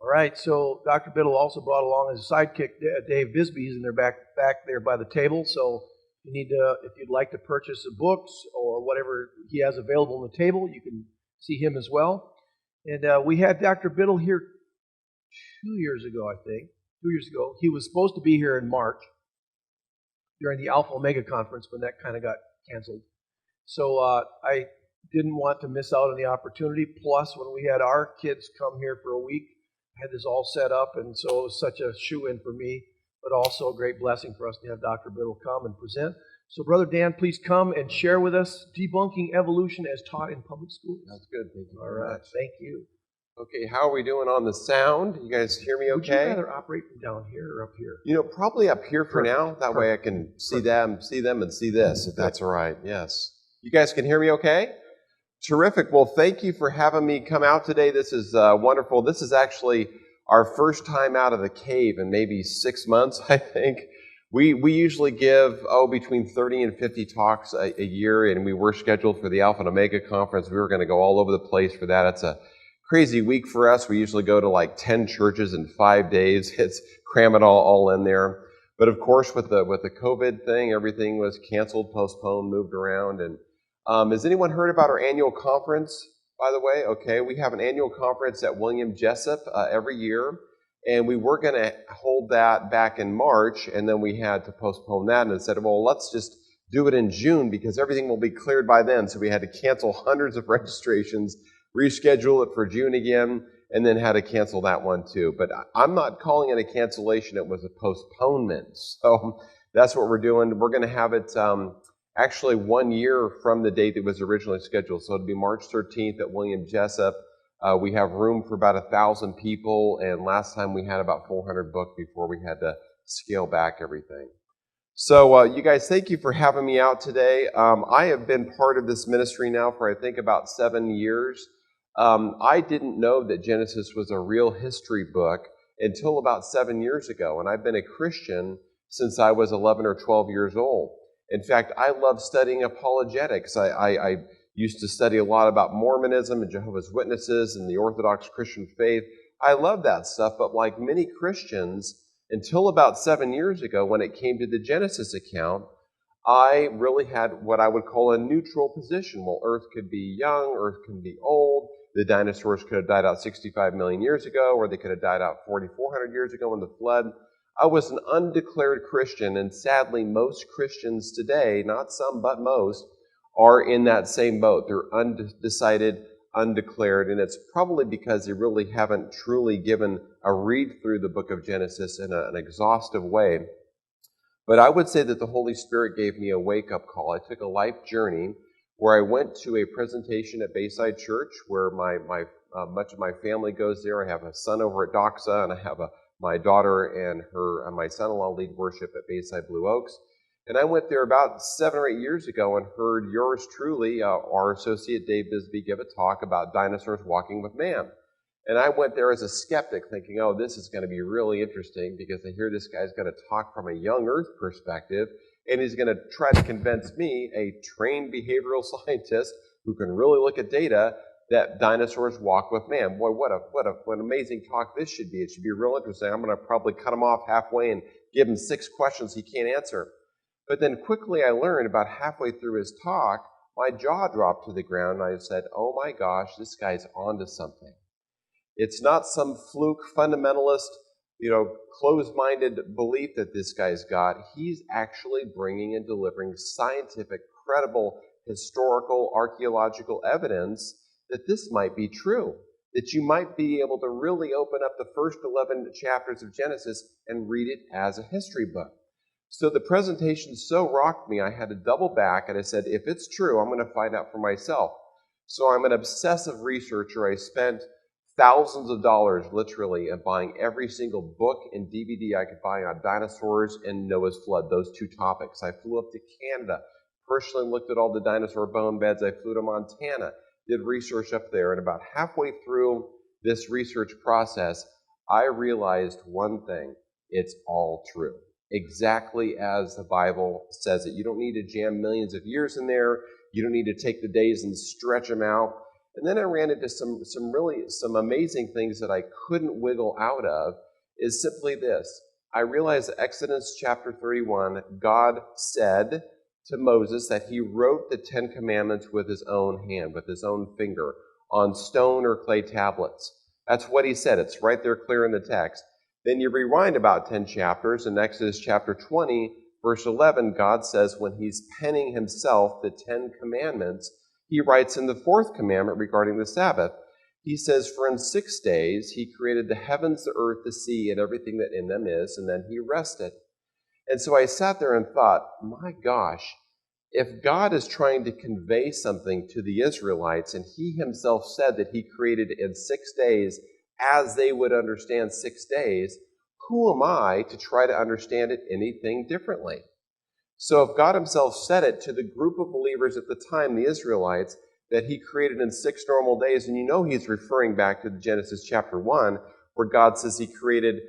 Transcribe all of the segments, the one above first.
All right, so Dr. Biddle also brought along his sidekick, Dave Bisbee. He's in there back there by the table. So if you'd like to purchase the books or whatever he has available on the table, you can see him as well. And we had Dr. Biddle here 2 years ago, I think. 2 years ago. He was supposed to be here in March during the Alpha Omega conference, but that kind of got canceled. So I didn't want to miss out on the opportunity. Plus, when we had our kids come here for a week, I had this all set up, and so it was such a shoe-in for me, but also a great blessing for us to have Dr. Biddle come and present. So, Brother Dan, please come and share with us Debunking Evolution as Taught in Public Schools. That's good. Thank you. All right, thank you. Okay, how are we doing on the sound? You guys hear me okay? Would you rather operate from down here or up here? You know, probably up here for now. That way I can see them, and see this, if that's all right. Yes. You guys can hear me okay? Terrific. Well, thank you for having me come out today. This is wonderful. This is actually our first time out of the cave in maybe 6 months, I think. We usually give, between 30 and 50 talks a year, and we were scheduled for the Alpha and Omega conference. We were going to go all over the place for that. It's a crazy week for us. We usually go to like 10 churches in 5 days. It's cram it all in there. But of course, with the COVID thing, everything was canceled, postponed, moved around. And has anyone heard about our annual conference, by the way? Okay, we have an annual conference at William Jessup every year. And we were going to hold that back in March, and then we had to postpone that and said, well, let's just do it in June because everything will be cleared by then. So we had to cancel hundreds of registrations, reschedule it for June again, and then had to cancel that one too. But I'm not calling it a cancellation, it was a postponement. So that's what we're doing. We're going to have it actually 1 year from the date that was originally scheduled. So it'll be March 13th at William Jessup. We have room for about 1,000 people, and last time we had about 400 booked before we had to scale back everything. So you guys, thank you for having me out today. I have been part of this ministry now for I think about 7 years. I didn't know that Genesis was a real history book until about 7 years ago, and I've been a Christian since I was 11 or 12 years old. In fact, I love studying apologetics. I used to study a lot about Mormonism and Jehovah's Witnesses and the Orthodox Christian faith. I love that stuff, but like many Christians, until about 7 years ago when it came to the Genesis account, I really had what I would call a neutral position. Well, Earth could be young, Earth can be old, the dinosaurs could have died out 65 million years ago, or they could have died out 4,400 years ago in the flood. I was an undeclared Christian, and sadly most Christians today, not some but most, are in that same boat. They're undecided, undeclared, and it's probably because they really haven't truly given a read through the book of Genesis in an exhaustive way. But I would say that the Holy Spirit gave me a wake-up call. I took a life journey where I went to a presentation at Bayside Church, where much of my family goes there. I have a son over at Doxa, and I have my daughter and my son-in-law lead worship at Bayside Blue Oaks. And I went there about 7 or 8 years ago and heard yours truly, our associate Dave Bisbee, give a talk about dinosaurs walking with man. And I went there as a skeptic thinking, this is going to be really interesting because I hear this guy's going to talk from a young Earth perspective, and he's going to try to convince me, a trained behavioral scientist who can really look at data, that dinosaurs walk with man. Boy, what an amazing talk this should be. It should be real interesting. I'm going to probably cut him off halfway and give him 6 questions he can't answer. But then quickly I learned about halfway through his talk, my jaw dropped to the ground, and I said, oh my gosh, this guy's onto something. It's not some fluke fundamentalist, closed-minded belief that this guy's got. He's actually bringing and delivering scientific, credible, historical, archaeological evidence that this might be true, that you might be able to really open up the first 11 chapters of Genesis and read it as a history book. So the presentation so rocked me, I had to double back, and I said, if it's true, I'm going to find out for myself. So I'm an obsessive researcher. I spent thousands of dollars, literally, in buying every single book and DVD I could buy on dinosaurs and Noah's flood, those 2 topics. I flew up to Canada, personally looked at all the dinosaur bone beds. I flew to Montana, did research up there, and about halfway through this research process, I realized one thing: it's all true. Exactly as the Bible says it. You don't need to jam millions of years in there. You don't need to take the days and stretch them out. And then I ran into some amazing things that I couldn't wiggle out of, is simply this. I realized that Exodus chapter 31, God said to Moses that he wrote the Ten Commandments with his own hand, with his own finger, on stone or clay tablets. That's what he said. It's right there clear in the text. Then you rewind about 10 chapters, in Exodus chapter 20, verse 11, God says when he's penning himself the 10 commandments, he writes in the fourth commandment regarding the Sabbath. He says, for in 6 days he created the heavens, the earth, the sea, and everything that in them is, and then he rested. And so I sat there and thought, my gosh, if God is trying to convey something to the Israelites, and he himself said that he created in 6 days as they would understand 6 days, who am I to try to understand it anything differently? So if God himself said it to the group of believers at the time, the Israelites, that he created in 6 normal days, and you know he's referring back to Genesis chapter 1, where God says he created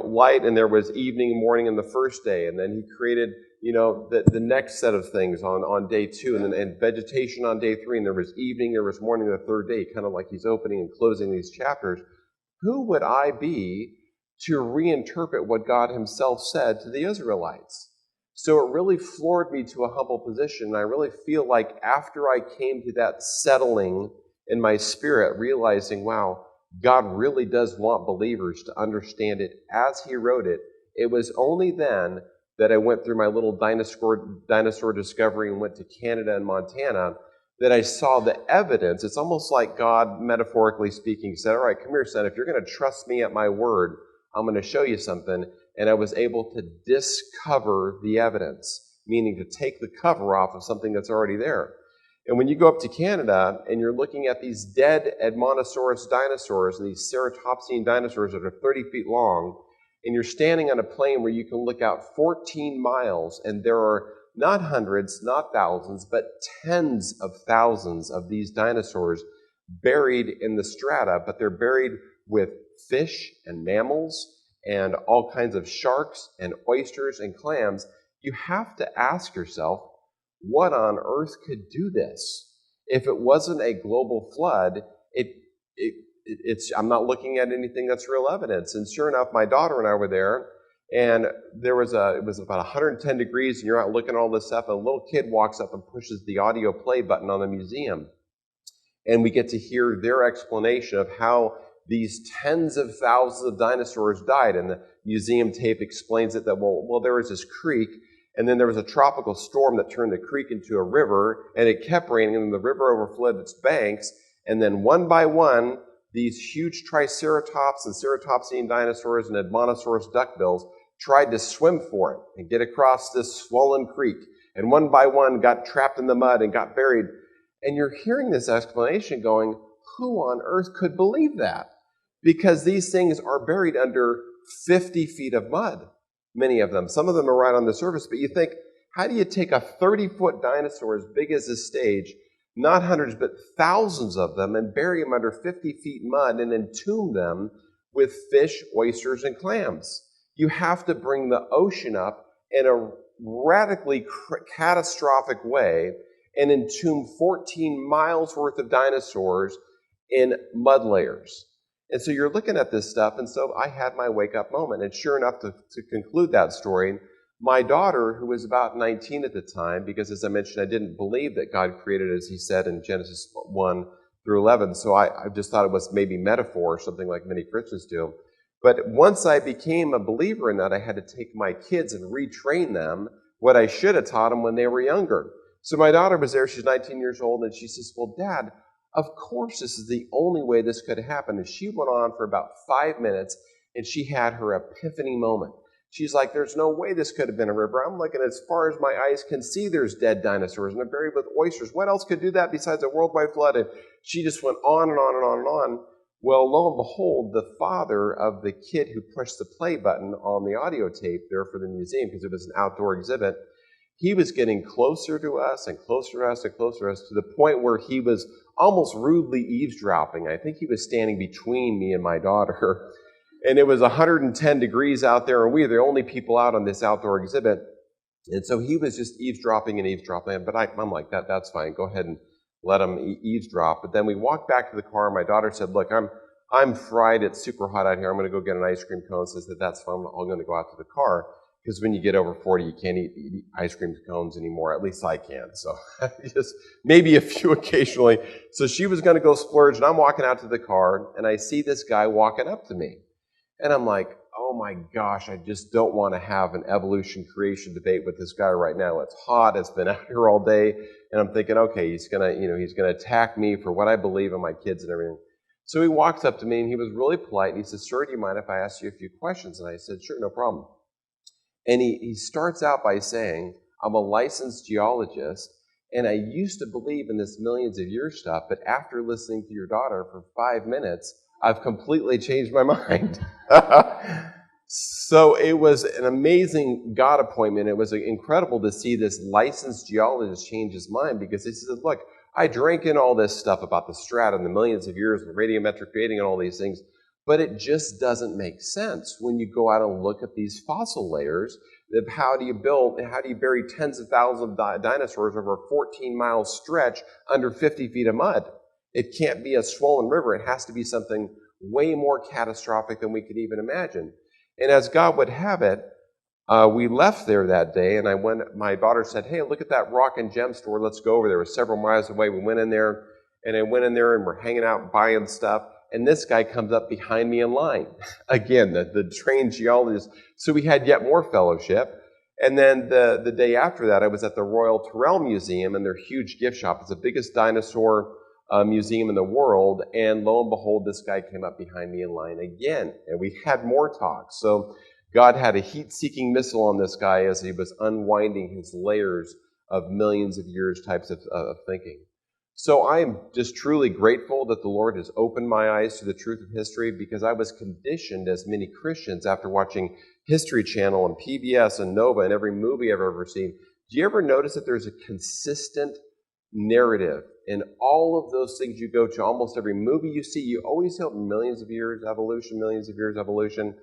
light, and there was evening, morning in the first day, and then he created the next set of things on day 2, and vegetation on day 3, and there was evening, there was morning the third day, kind of like he's opening and closing these chapters. Who would I be to reinterpret what God himself said to the Israelites? So it really floored me to a humble position, and I really feel like after I came to that settling in my spirit, realizing, wow, God really does want believers to understand it as he wrote it, it was only then that I went through my little dinosaur discovery and went to Canada and Montana that I saw the evidence. It's almost like God, metaphorically speaking, said, all right, come here, son, if you're going to trust me at my word, I'm going to show you something. And I was able to discover the evidence, meaning to take the cover off of something that's already there. And when you go up to Canada and you're looking at these dead Edmontosaurus dinosaurs, and these ceratopsian dinosaurs that are 30 feet long, and you're standing on a plain where you can look out 14 miles, and there are not hundreds, not thousands, but tens of thousands of these dinosaurs buried in the strata, but they're buried with fish and mammals and all kinds of sharks and oysters and clams. You have to ask yourself, what on earth could do this? If it wasn't a global flood, I'm not looking at anything that's real evidence. And sure enough, my daughter and I were there, and it was about 110 degrees, and you're out looking at all this stuff, and a little kid walks up and pushes the audio play button on the museum. And we get to hear their explanation of how these tens of thousands of dinosaurs died. And the museum tape explains it that, well, there was this creek, and then there was a tropical storm that turned the creek into a river, and it kept raining, and the river overflowed its banks, and then one by one, these huge triceratops and ceratopsian dinosaurs and Edmontosaurus duckbills tried to swim for it and get across this swollen creek, and one by one got trapped in the mud and got buried. And you're hearing this explanation going, who on earth could believe that? Because these things are buried under 50 feet of mud, many of them. Some of them are right on the surface, but you think, how do you take a 30-foot dinosaur as big as this stage, not hundreds, but thousands of them, and bury them under 50 feet mud and entomb them with fish, oysters, and clams? You have to bring the ocean up in a radically catastrophic way and entomb 14 miles worth of dinosaurs in mud layers. And so you're looking at this stuff, and so I had my wake-up moment. And sure enough, to conclude that story, my daughter, who was about 19 at the time, because as I mentioned, I didn't believe that God created as he said in Genesis 1 through 11, so I just thought it was maybe metaphor or something like many Christians do. But once I became a believer in that, I had to take my kids and retrain them what I should have taught them when they were younger. So my daughter was there, she's 19 years old, and she says, well, Dad, of course this is the only way this could happen. And she went on for about 5 minutes, and she had her epiphany moment. She's like, there's no way this could have been a river. I'm looking as far as my eyes can see, there's dead dinosaurs, and they're buried with oysters. What else could do that besides a worldwide flood? And she just went on and on and on and on. Well, lo and behold, the father of the kid who pushed the play button on the audio tape there for the museum, because it was an outdoor exhibit, he was getting closer to us and closer to us and closer to us, to the point where he was almost rudely eavesdropping. I think he was standing between me and my daughter. And it was 110 degrees out there, and we were the only people out on this outdoor exhibit. And so he was just eavesdropping and eavesdropping. But I'm like, that's fine. Go ahead and let them eavesdrop. But then we walked back to the car. My daughter said, look, I'm fried. It's super hot out here. I'm going to go get an ice cream cone. So I said, that's fine. I'm going to go out to the car. Because when you get over 40, you can't eat ice cream cones anymore. At least I can. So just maybe a few occasionally. So she was going to go splurge, and I'm walking out to the car, and I see this guy walking up to me. And I'm like, oh my gosh, I just don't want to have an evolution creation debate with this guy right now. It's hot. It's been out here all day. And I'm thinking, okay, he's going to attack me for what I believe in my kids and everything. So he walks up to me, and he was really polite. And he says, sir, do you mind if I ask you a few questions? And I said, sure, no problem. And he starts out by saying, I'm a licensed geologist, and I used to believe in this millions of years stuff, but after listening to your daughter for 5 minutes, I've completely changed my mind. So it was an amazing God appointment. It was incredible to see this licensed geologist change his mind, because he said, look, I drank in all this stuff about the strata and the millions of years and radiometric dating and all these things, but it just doesn't make sense when you go out and look at these fossil layers of how do you bury tens of thousands of dinosaurs over a 14-mile stretch under 50 feet of mud? It can't be a swollen river. It has to be something way more catastrophic than we could even imagine. And as God would have it, we left there that day, and my daughter said, hey, look at that rock and gem store. Let's go over there. It was several miles away. We went in there, and we're hanging out buying stuff. And this guy comes up behind me in line. Again, the trained geologist. So we had yet more fellowship. And then the day after that, I was at the Royal Tyrrell Museum and their huge gift shop. It's the biggest dinosaur museum in the world. And lo and behold, this guy came up behind me in line again. And we had more talks. So God had a heat-seeking missile on this guy as he was unwinding his layers of millions of years types of thinking. So I am just truly grateful that the Lord has opened my eyes to the truth of history, because I was conditioned, as many Christians, after watching History Channel and PBS and Nova and every movie I've ever seen. Do you ever notice that there's a consistent narrative in all of those things you go to? Almost every movie you see, you always hear millions of years evolution, millions of years evolution.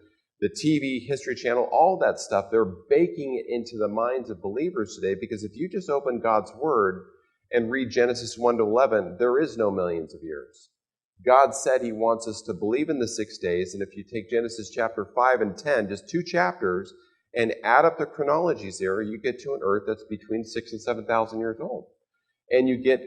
The TV, History Channel, all that stuff, they're baking it into the minds of believers today, because if you just open God's Word and read Genesis 1 to 11, there is no millions of years. God said he wants us to believe in the 6 days, and if you take Genesis chapter 5 and 10, just 2 chapters, and add up the chronologies there, you get to an earth that's between 6,000 and 7,000 years old. And you get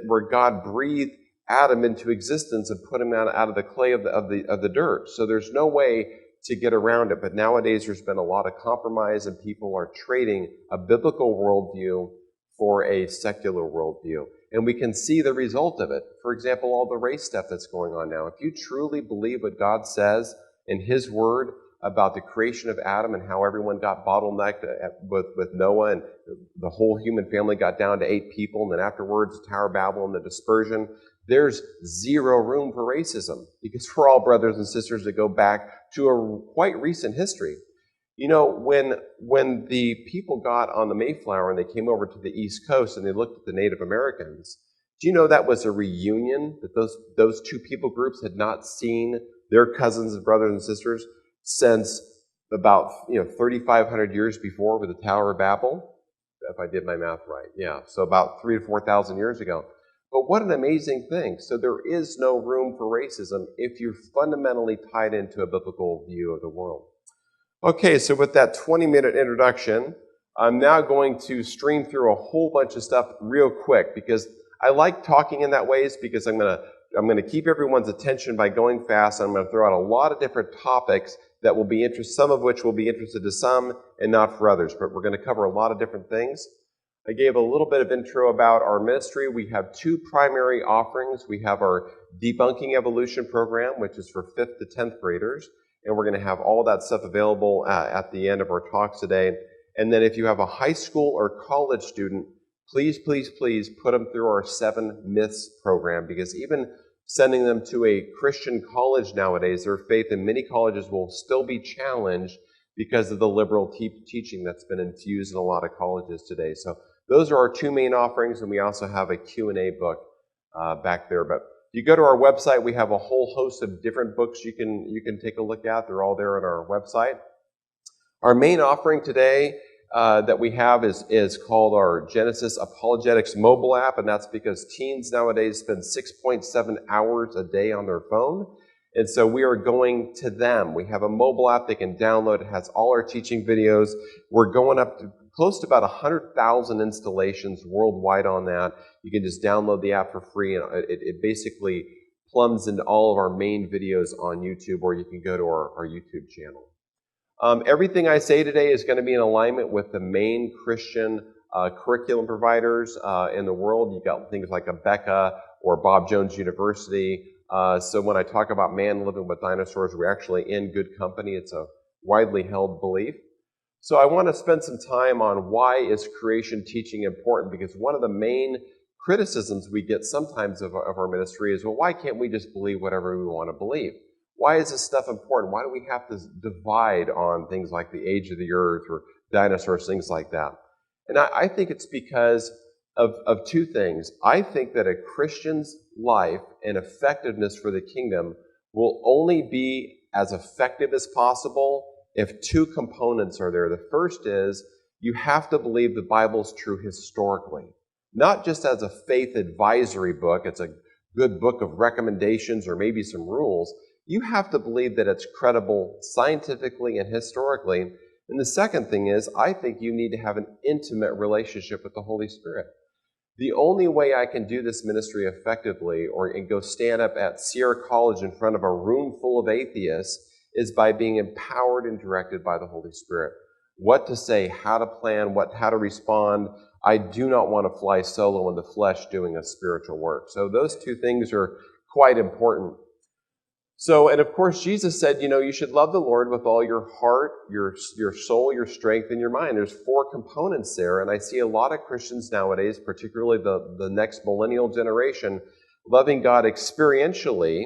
where God breathed Adam into existence and put him out of the clay of the dirt. So there's no way to get around it. But nowadays there's been a lot of compromise, and people are trading a biblical worldview for a secular worldview. And we can see the result of it. For example, all the race stuff that's going on now. If you truly believe what God says in his word about the creation of Adam and how everyone got bottlenecked with Noah, and the whole human family got down to 8 people, and then afterwards the Tower of Babel and the dispersion, there's zero room for racism, because we're all brothers and sisters that go back to a quite recent history. You know, when the people got on the Mayflower and they came over to the East Coast and they looked at the Native Americans, do you know that was a reunion, that those 2 people groups had not seen their cousins and brothers and sisters since about 3,500 years before with the Tower of Babel? If I did my math right, yeah. So about 3,000 to 4,000 years ago. But what an amazing thing. So there is no room for racism if you're fundamentally tied into a biblical view of the world. Okay, so with that 20-minute introduction, I'm now going to stream through a whole bunch of stuff real quick, because I like talking in that ways, because I'm going to keep everyone's attention by going fast. I'm going to throw out a lot of different topics that will be interesting, some of which will be interested to some and not for others, but we're going to cover a lot of different things. I gave a little bit of intro about our ministry. We have 2 primary offerings. We have our Debunking Evolution program, which is for 5th to 10th graders. And we're going to have all that stuff available at the end of our talks today. And then if you have a high school or college student, please, please, please put them through our 7 Myths program, because even sending them to a Christian college nowadays, their faith in many colleges will still be challenged because of the liberal teaching that's been infused in a lot of colleges today. So those are our 2 main offerings, and we also have a Q&A book back there. But if you go to our website, we have a whole host of different books you can take a look at. They're all there on our website. Our main offering today that we have is called our Genesis Apologetics mobile app, and that's because teens nowadays spend 6.7 hours a day on their phone. And so we are going to them. We have a mobile app they can download. It has all our teaching videos. We're going up to close to about 100,000 installations worldwide on that. You can just download the app for free, and it basically plumbs into all of our main videos on YouTube, or you can go to our YouTube channel. Everything I say today is going to be in alignment with the main Christian curriculum providers in the world. You've got things like Abeka or Bob Jones University. So when I talk about man living with dinosaurs, we're actually in good company. It's a widely held belief. So I want to spend some time on why is creation teaching important, because one of the main criticisms we get sometimes of our ministry is, well, why can't we just believe whatever we want to believe? Why is this stuff important? Why do we have to divide on things like the age of the earth or dinosaurs, things like that? And I think it's because of two things. I think that a Christian's life and effectiveness for the kingdom will only be as effective as possible if two components are there. The first is you have to believe the Bible's true historically, not just as a faith advisory book. It's a good book of recommendations or maybe some rules. You have to believe that it's credible scientifically and historically. And the second thing is, I think you need to have an intimate relationship with the Holy Spirit. The only way I can do this ministry effectively and go stand up at Sierra College in front of a room full of atheists is by being empowered and directed by the Holy Spirit. What to say, how to plan, how to respond. I do not want to fly solo in the flesh doing a spiritual work. So those two things are quite important. So, and of course, Jesus said, you should love the Lord with all your heart, your soul, your strength, and your mind. There's 4 components there, and I see a lot of Christians nowadays, particularly the next millennial generation, loving God experientially,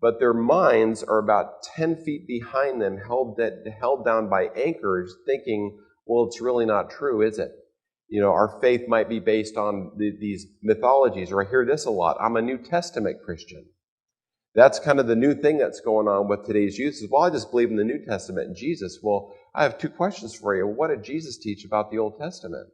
but their minds are about 10 feet behind them, held down by anchors, thinking, well, it's really not true, is it? Our faith might be based on these mythologies, or I hear this a lot, I'm a New Testament Christian. That's kind of the new thing that's going on with today's youth is, well, I just believe in the New Testament and Jesus. Well, I have 2 questions for you. What did Jesus teach about the Old Testament?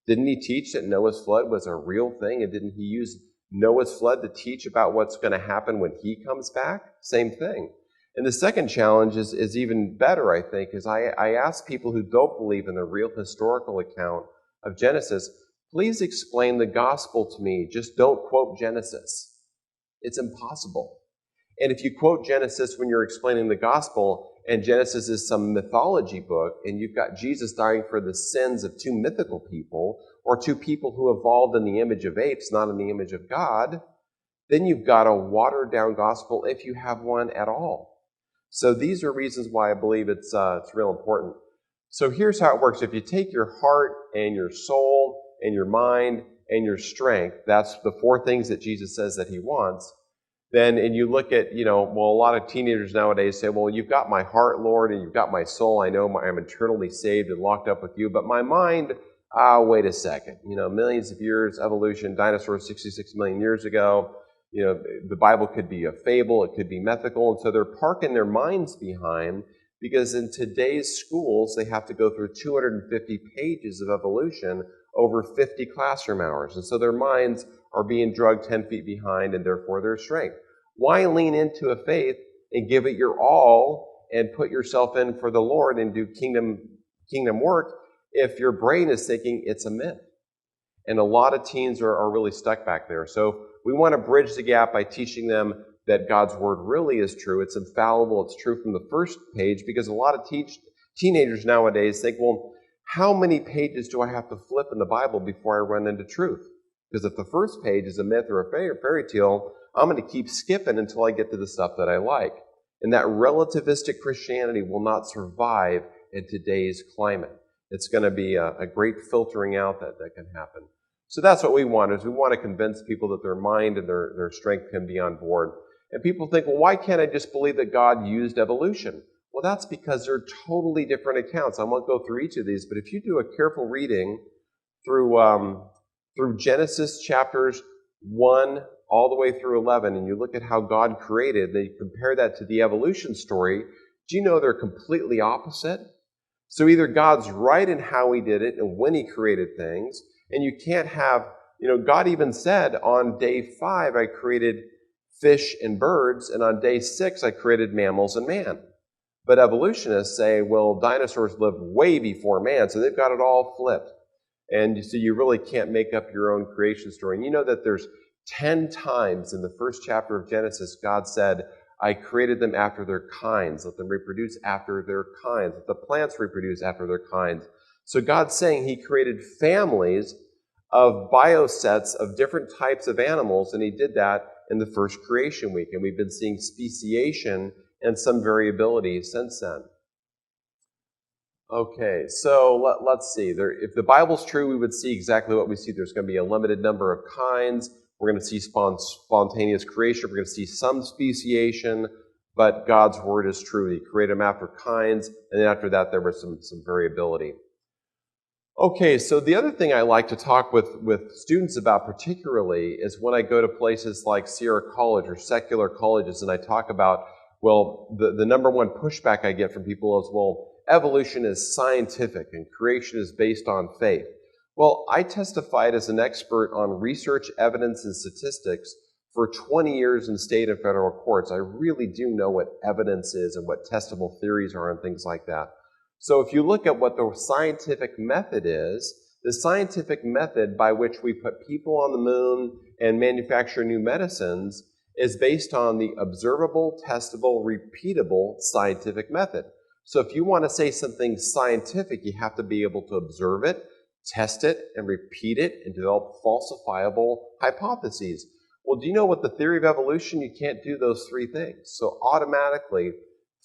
Didn't he teach that Noah's flood was a real thing? And didn't he use Noah's flood to teach about what's going to happen when he comes back? Same thing. And the second challenge is even better, I think, is I ask people who don't believe in the real historical account of Genesis, please explain the gospel to me. Just don't quote Genesis. It's impossible. And if you quote Genesis when you're explaining the gospel, and Genesis is some mythology book, and you've got Jesus dying for the sins of 2 mythical people, or 2 people who evolved in the image of apes, not in the image of God, then you've got a watered-down gospel if you have one at all. So these are reasons why I believe it's real important. So here's how it works. If you take your heart and your soul and your mind and your strength, that's the 4 things that Jesus says that he wants, and you look at, a lot of teenagers nowadays say, well, you've got my heart, Lord, and you've got my soul. I know I'm eternally saved and locked up with you. But my mind, wait a second. Millions of years, evolution, dinosaurs 66 million years ago. The Bible could be a fable. It could be mythical. And so they're parking their minds behind, because in today's schools, they have to go through 250 pages of evolution over 50 classroom hours. And so their minds are being drugged 10 feet behind, and therefore their strength. Why lean into a faith and give it your all and put yourself in for the Lord and do kingdom work if your brain is thinking it's a myth? And a lot of teens are really stuck back there. So we want to bridge the gap by teaching them that God's word really is true. It's infallible. It's true from the first page, because a lot of teenagers nowadays think, well, how many pages do I have to flip in the Bible before I run into truth? Because if the first page is a myth or a fairy tale, I'm going to keep skipping until I get to the stuff that I like. And that relativistic Christianity will not survive in today's climate. It's going to be a great filtering out that can happen. So that's what we want, is we want to convince people that their mind and their strength can be on board. And people think, well, why can't I just believe that God used evolution? Well, that's because they're totally different accounts. I won't go through each of these, but if you do a careful reading through Genesis chapters 1 all the way through 11, and you look at how God created, then you compare that to the evolution story, do you know they're completely opposite? So either God's right in how he did it and when he created things, and you can't have, God even said on day 5, I created fish and birds, and on day 6, I created mammals and man. But evolutionists say, well, dinosaurs lived way before man, so they've got it all flipped. And so you really can't make up your own creation story. And you know that there's 10 times in the first chapter of Genesis, God said, I created them after their kinds. Let them reproduce after their kinds. Let the plants reproduce after their kinds. So God's saying he created families of biosets of different types of animals, and he did that in the first creation week. And we've been seeing speciation and some variability since then. Okay, so let's see. If the Bible's true, we would see exactly what we see. There's going to be a limited number of kinds. We're going to see spontaneous creation. We're going to see some speciation, but God's word is true. He created them after kinds, and then after that, there was some variability. Okay, so the other thing I like to talk with students about particularly is when I go to places like Sierra College or secular colleges, and I talk about, well, the number one pushback I get from people is, well, evolution is scientific and creation is based on faith. Well, I testified as an expert on research, evidence, and statistics for 20 years in state and federal courts. I really do know what evidence is and what testable theories are and things like that. So if you look at what the scientific method is, the scientific method by which we put people on the moon and manufacture new medicines is based on the observable, testable, repeatable scientific method. So if you want to say something scientific, you have to be able to observe it, test it, and repeat it, and develop falsifiable hypotheses. Well, do you know what the theory of evolution? You can't do those 3 things. So automatically,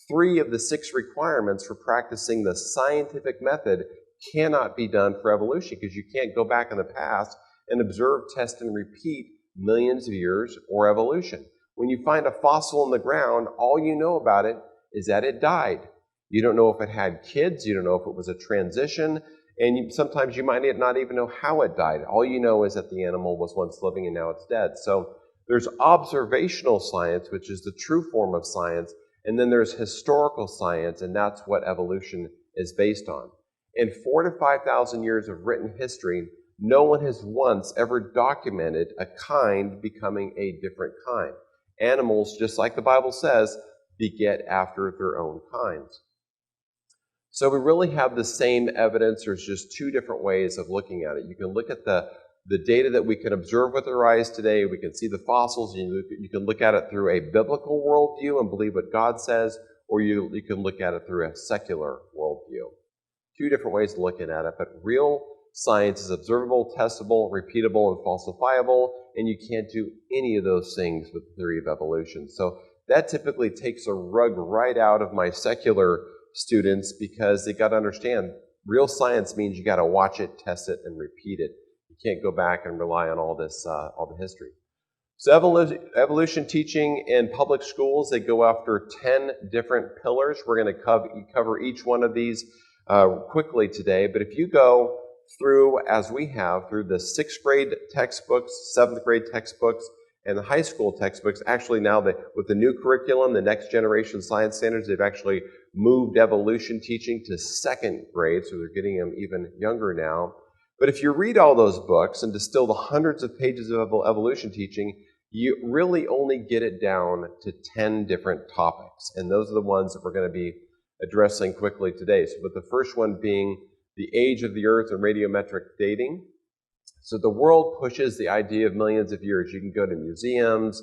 3 of the 6 requirements for practicing the scientific method cannot be done for evolution, because you can't go back in the past and observe, test, and repeat millions of years or evolution. When you find a fossil in the ground, all you know about it is that it died. You don't know if it had kids, you don't know if it was a transition, and sometimes you might not even know how it died. All you know is that the animal was once living and now it's dead. So there's observational science, which is the true form of science, and then there's historical science, and that's what evolution is based on. In 4,000 to 5,000 years of written history, no one has once ever documented a kind becoming a different kind. Animals, just like the Bible says, beget after their own kinds. So we really have the same evidence. There's just 2 different ways of looking at it. You can look at the data that we can observe with our eyes today. We can see the fossils. You can look at it through a biblical worldview and believe what God says, or you can look at it through a secular worldview. 2 different ways of looking at it, but real science is observable, testable, repeatable, and falsifiable, and you can't do any of those things with the theory of evolution. So that typically takes a rug right out of my secular students, because they got to understand real science means you got to watch it, test it, and repeat it. You can't go back and rely on all the history. So evolution teaching in public schools, they go after 10 different pillars. We're going to cover each one of these quickly today, but if you go through, as we have, through the 6th grade textbooks, 7th grade textbooks, and the high school textbooks, actually now with the new curriculum, the next generation science standards, they've actually moved evolution teaching to 2nd grade, so they're getting them even younger now. But if you read all those books and distill the hundreds of pages of evolution teaching, you really only get it down to 10 different topics. And those are the ones that we're going to be addressing quickly today. So with the first one being the age of the earth and radiometric dating. So the world pushes the idea of millions of years. You can go to museums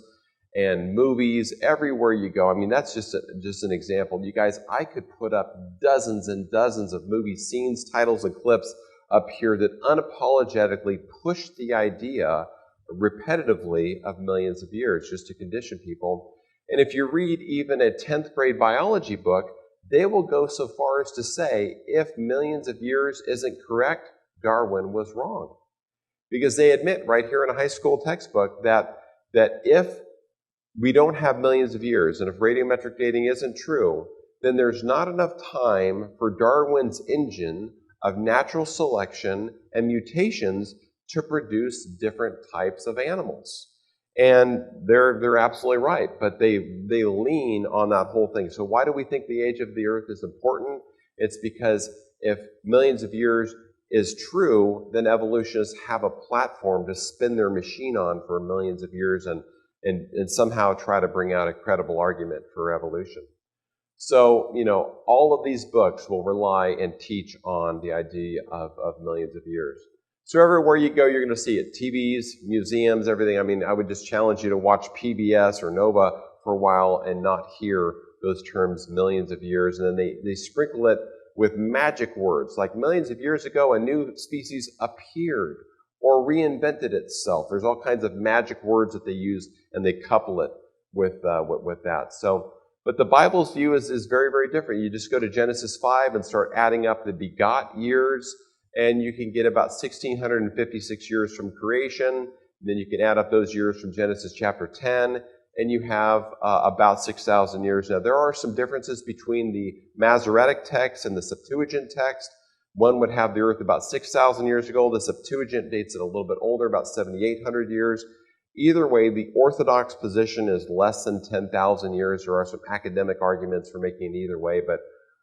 and movies everywhere you go. I mean, that's just an example. You guys, I could put up dozens and dozens of movie scenes, titles, and clips up here that unapologetically push the idea repetitively of millions of years, just to condition people. And if you read even a 10th grade biology book, they will go so far as to say, if millions of years isn't correct, Darwin was wrong. Because they admit right here in a high school textbook that if we don't have millions of years, and if radiometric dating isn't true, then there's not enough time for Darwin's engine of natural selection and mutations to produce different types of animals. And they're absolutely right, but they lean on that whole thing. So why do we think the age of the earth is important? It's because if millions of years is true, then evolutionists have a platform to spin their machine on for millions of years and somehow try to bring out a credible argument for evolution. So, all of these books will rely and teach on the idea of millions of years. So everywhere you go, you're going to see it. TVs, museums, everything. I mean, I would just challenge you to watch PBS or Nova for a while and not hear those terms millions of years. And then they sprinkle it with magic words. Like millions of years ago, a new species appeared or reinvented itself. There's all kinds of magic words that they use, and they couple it with that. So, but the Bible's view is very, very different. You just go to Genesis 5 and start adding up the begot years, and you can get about 1,656 years from creation. Then you can add up those years from Genesis chapter 10, and you have about 6,000 years. Now, there are some differences between the Masoretic text and the Septuagint text. One would have the earth about 6,000 years ago. The Septuagint dates it a little bit older, about 7,800 years. Either way, the Orthodox position is less than 10,000 years. There are some academic arguments for making it either way, but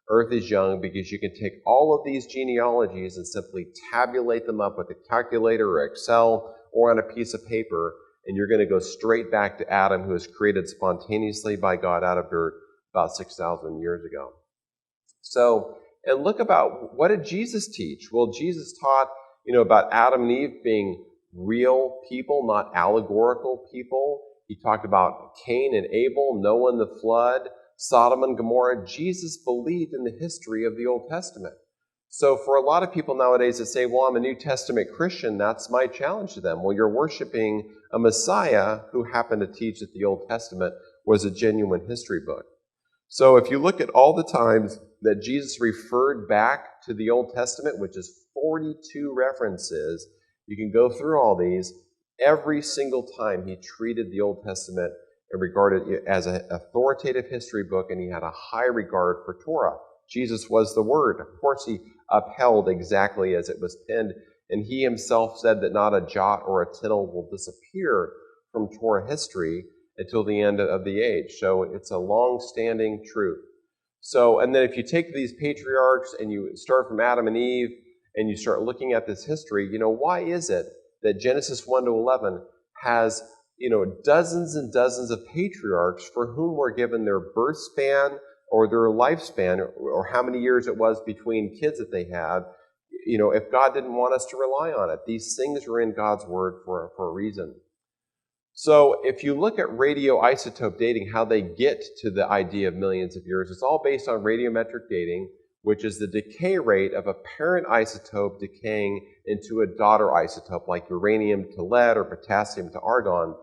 Earth is young because you can take all of these genealogies and simply tabulate them up with a calculator or Excel or on a piece of paper, and you're going to go straight back to Adam, who was created spontaneously by God out of dirt about 6,000 years ago. So, and look about, what did Jesus teach? Well, Jesus taught, about Adam and Eve being real people, not allegorical people. He talked about Cain and Abel, Noah and the flood, Sodom and Gomorrah. Jesus believed in the history of the Old Testament. So for a lot of people nowadays that say, well, I'm a New Testament Christian, that's my challenge to them. Well, you're worshiping a Messiah who happened to teach that the Old Testament was a genuine history book. So if you look at all the times that Jesus referred back to the Old Testament, which is 42 references, you can go through all these. Every single time he treated the Old Testament and regarded it as an authoritative history book, and he had a high regard for Torah. Jesus was the Word. Of course, he upheld exactly as it was penned, and he himself said that not a jot or a tittle will disappear from Torah history until the end of the age. So it's a long-standing truth. So, and then if you take these patriarchs and you start from Adam and Eve, and you start looking at this history, why is it that Genesis 1 to 11 has, dozens and dozens of patriarchs for whom were given their birth span or their lifespan or how many years it was between kids that they had, if God didn't want us to rely on it. These things are in God's Word for a reason. So if you look at radioisotope dating, how they get to the idea of millions of years, it's all based on radiometric dating, which is the decay rate of a parent isotope decaying into a daughter isotope, like uranium to lead or potassium to argon.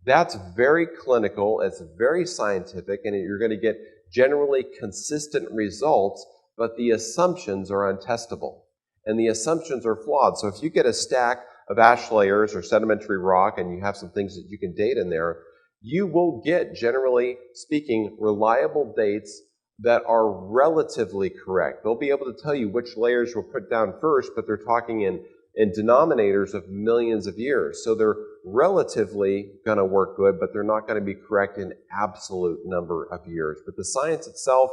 That's very clinical, it's very scientific, and you're going to get generally consistent results, but the assumptions are untestable, and the assumptions are flawed. So if you get a stack of ash layers or sedimentary rock and you have some things that you can date in there, you will get, generally speaking, reliable dates that are relatively correct. They'll be able to tell you which layers were put down first, but they're talking in denominators of millions of years. So they're relatively going to work good, but they're not going to be correct in absolute number of years. But the science itself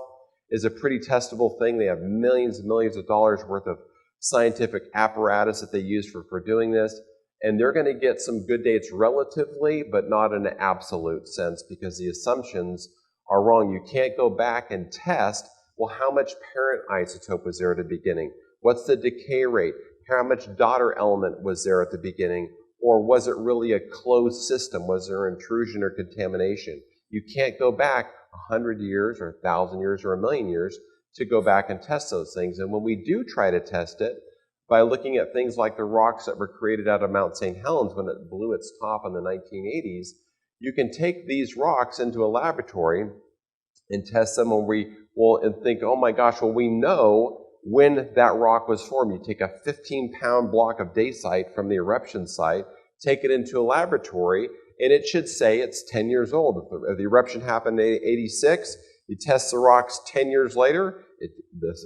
is a pretty testable thing. They have millions and millions of dollars worth of scientific apparatus that they use for doing this. And they're going to get some good dates relatively, but not in an absolute sense, because the assumptions are wrong. You can't go back and test, well, how much parent isotope was there at the beginning? What's the decay rate? How much daughter element was there at the beginning? Or was it really a closed system? Was there intrusion or contamination? You can't go back 100 years or 1,000 years or 1,000,000 years to go back and test those things. And when we do try to test it, by looking at things like the rocks that were created out of Mount St. Helens when it blew its top in the 1980s, you can take these rocks into a laboratory and test them, and think, oh my gosh, well, we know when that rock was formed. You take a 15-pound block of dacite from the eruption site, take it into a laboratory, and it should say it's 10 years old. If the eruption happened in 86, you test the rocks 10 years later.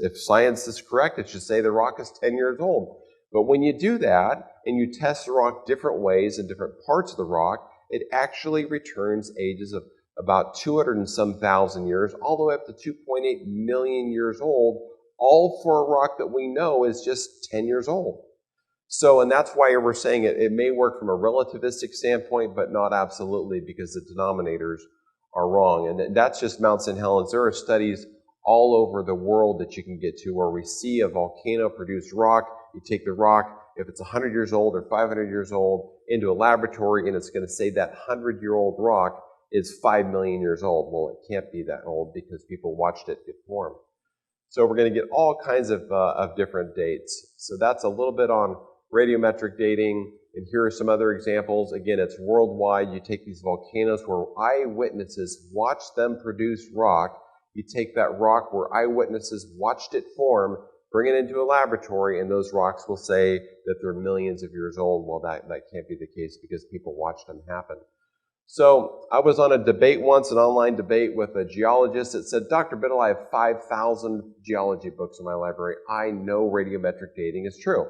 If science is correct, it should say the rock is 10 years old. But when you do that, and you test the rock different ways in different parts of the rock, it actually returns ages of about 200 and some thousand years, all the way up to 2.8 million years old, all for a rock that we know is just 10 years old. So, and that's why we're saying it may work from a relativistic standpoint, but not absolutely, because the denominators are wrong. And that's just Mount St. Helens. There are studies all over the world that you can get to where we see a volcano-produced rock. You take the rock, if it's 100 years old or 500 years old, into a laboratory, and it's going to say that 100-year-old rock is 5 million years old. Well, it can't be that old because people watched it get formed. So we're going to get all kinds of different dates. So that's a little bit on radiometric dating, and here are some other examples. Again, it's worldwide. You take these volcanoes where eyewitnesses watched them produce rock. You take that rock where eyewitnesses watched it form, bring it into a laboratory, and those rocks will say that they're millions of years old. Well, that can't be the case because people watched them happen. So I was on a debate once, an online debate with a geologist that said, Dr. Biddle, I have 5,000 geology books in my library. I know radiometric dating is true.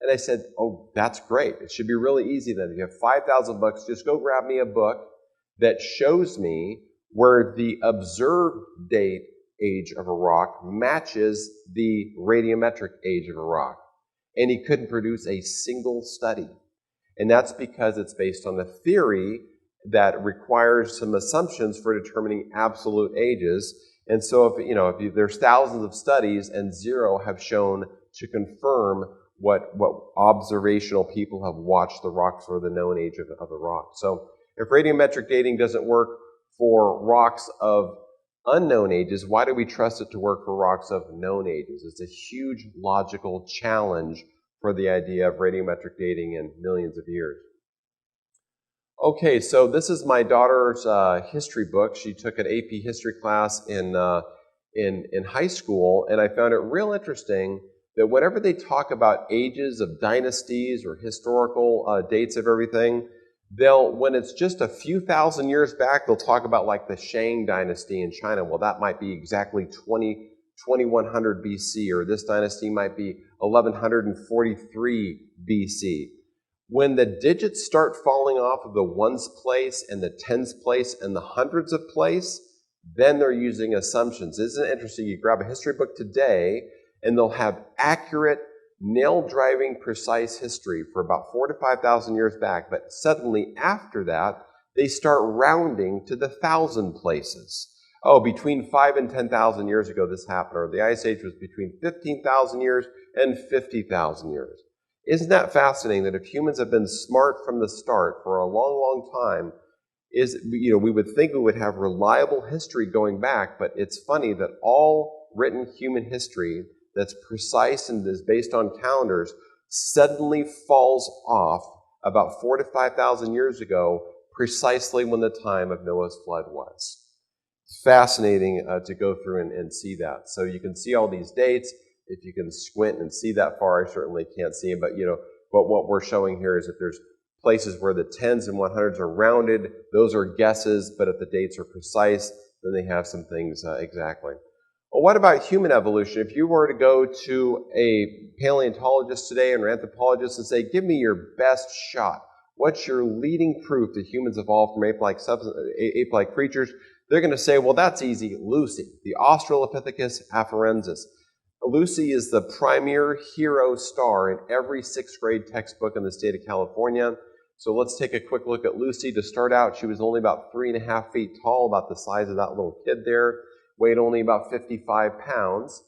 And I said, oh, that's great. It should be really easy then. If you have 5,000 books, just go grab me a book that shows me where the observed date age of a rock matches the radiometric age of a rock. And he couldn't produce a single study. And that's because it's based on a theory that requires some assumptions for determining absolute ages. And so if there's thousands of studies and zero have shown to confirm what observational people have watched the rocks or the known age of the rock. So if radiometric dating doesn't work for rocks of unknown ages, why do we trust it to work for rocks of known ages? It's a huge logical challenge for the idea of radiometric dating in millions of years. Okay, so this is my daughter's history book. She took an AP history class in high school, and I found it real interesting that whenever they talk about ages of dynasties or historical dates of everything, when it's just a few thousand years back, they'll talk about like the Shang dynasty in China. Well, that might be exactly 2100 BC, or this dynasty might be 1143 BC. When the digits start falling off of the ones place and the tens place and the hundreds of place, then they're using assumptions. Isn't it interesting? You grab a history book today, and they'll have accurate, nail-driving, precise history for about 4,000 to 5,000 years back, but suddenly after that, they start rounding to the 1,000 places. Oh, between 5 and 10,000 years ago this happened, or the Ice Age was between 15,000 years and 50,000 years. Isn't that fascinating that if humans have been smart from the start for a long, long time, we would think we would have reliable history going back, but it's funny that all written human history that's precise and is based on calendars suddenly falls off about 4,000 to 5,000 years ago, precisely when the time of Noah's flood was. Fascinating to go through and see that. So you can see all these dates. If you can squint and see that far, I certainly can't see them. But what we're showing here is that there's places where the tens and 100s are rounded. Those are guesses, but if the dates are precise, then they have some things exactly. Well, what about human evolution? If you were to go to a paleontologist today or an anthropologist and say, give me your best shot, what's your leading proof that humans evolved from ape-like creatures? They're going to say, well, that's easy. Lucy, the Australopithecus afarensis. Lucy is the premier hero star in every 6th grade textbook in the state of California. So let's take a quick look at Lucy. To start out, she was only about 3.5 feet tall, about the size of that little kid there. Weighed only about 55 pounds.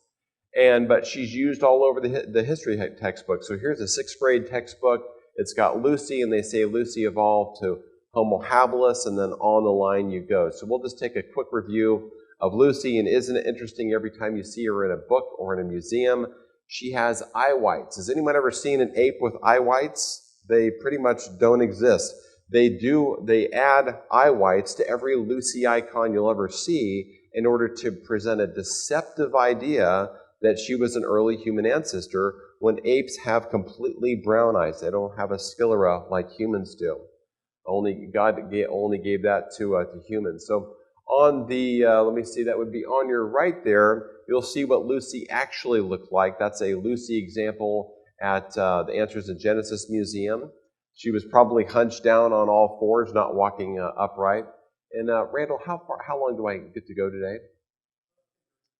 But she's used all over the history textbook. So here's a 6th grade textbook. It's got Lucy, and they say Lucy evolved to Homo habilis, and then on the line you go. So we'll just take a quick review of Lucy, and isn't it interesting every time you see her in a book or in a museum, she has eye whites. Has anyone ever seen an ape with eye whites? They pretty much don't exist. They add eye whites to every Lucy icon you'll ever see in order to present a deceptive idea that she was an early human ancestor when apes have completely brown eyes. They don't have a sclera like humans do. God only gave that to humans. So on the, let me see, that would be on your right there, you'll see what Lucy actually looked like. That's a Lucy example at the Answers in Genesis Museum. She was probably hunched down on all fours, not walking upright. And Randall, how long do I get to go today?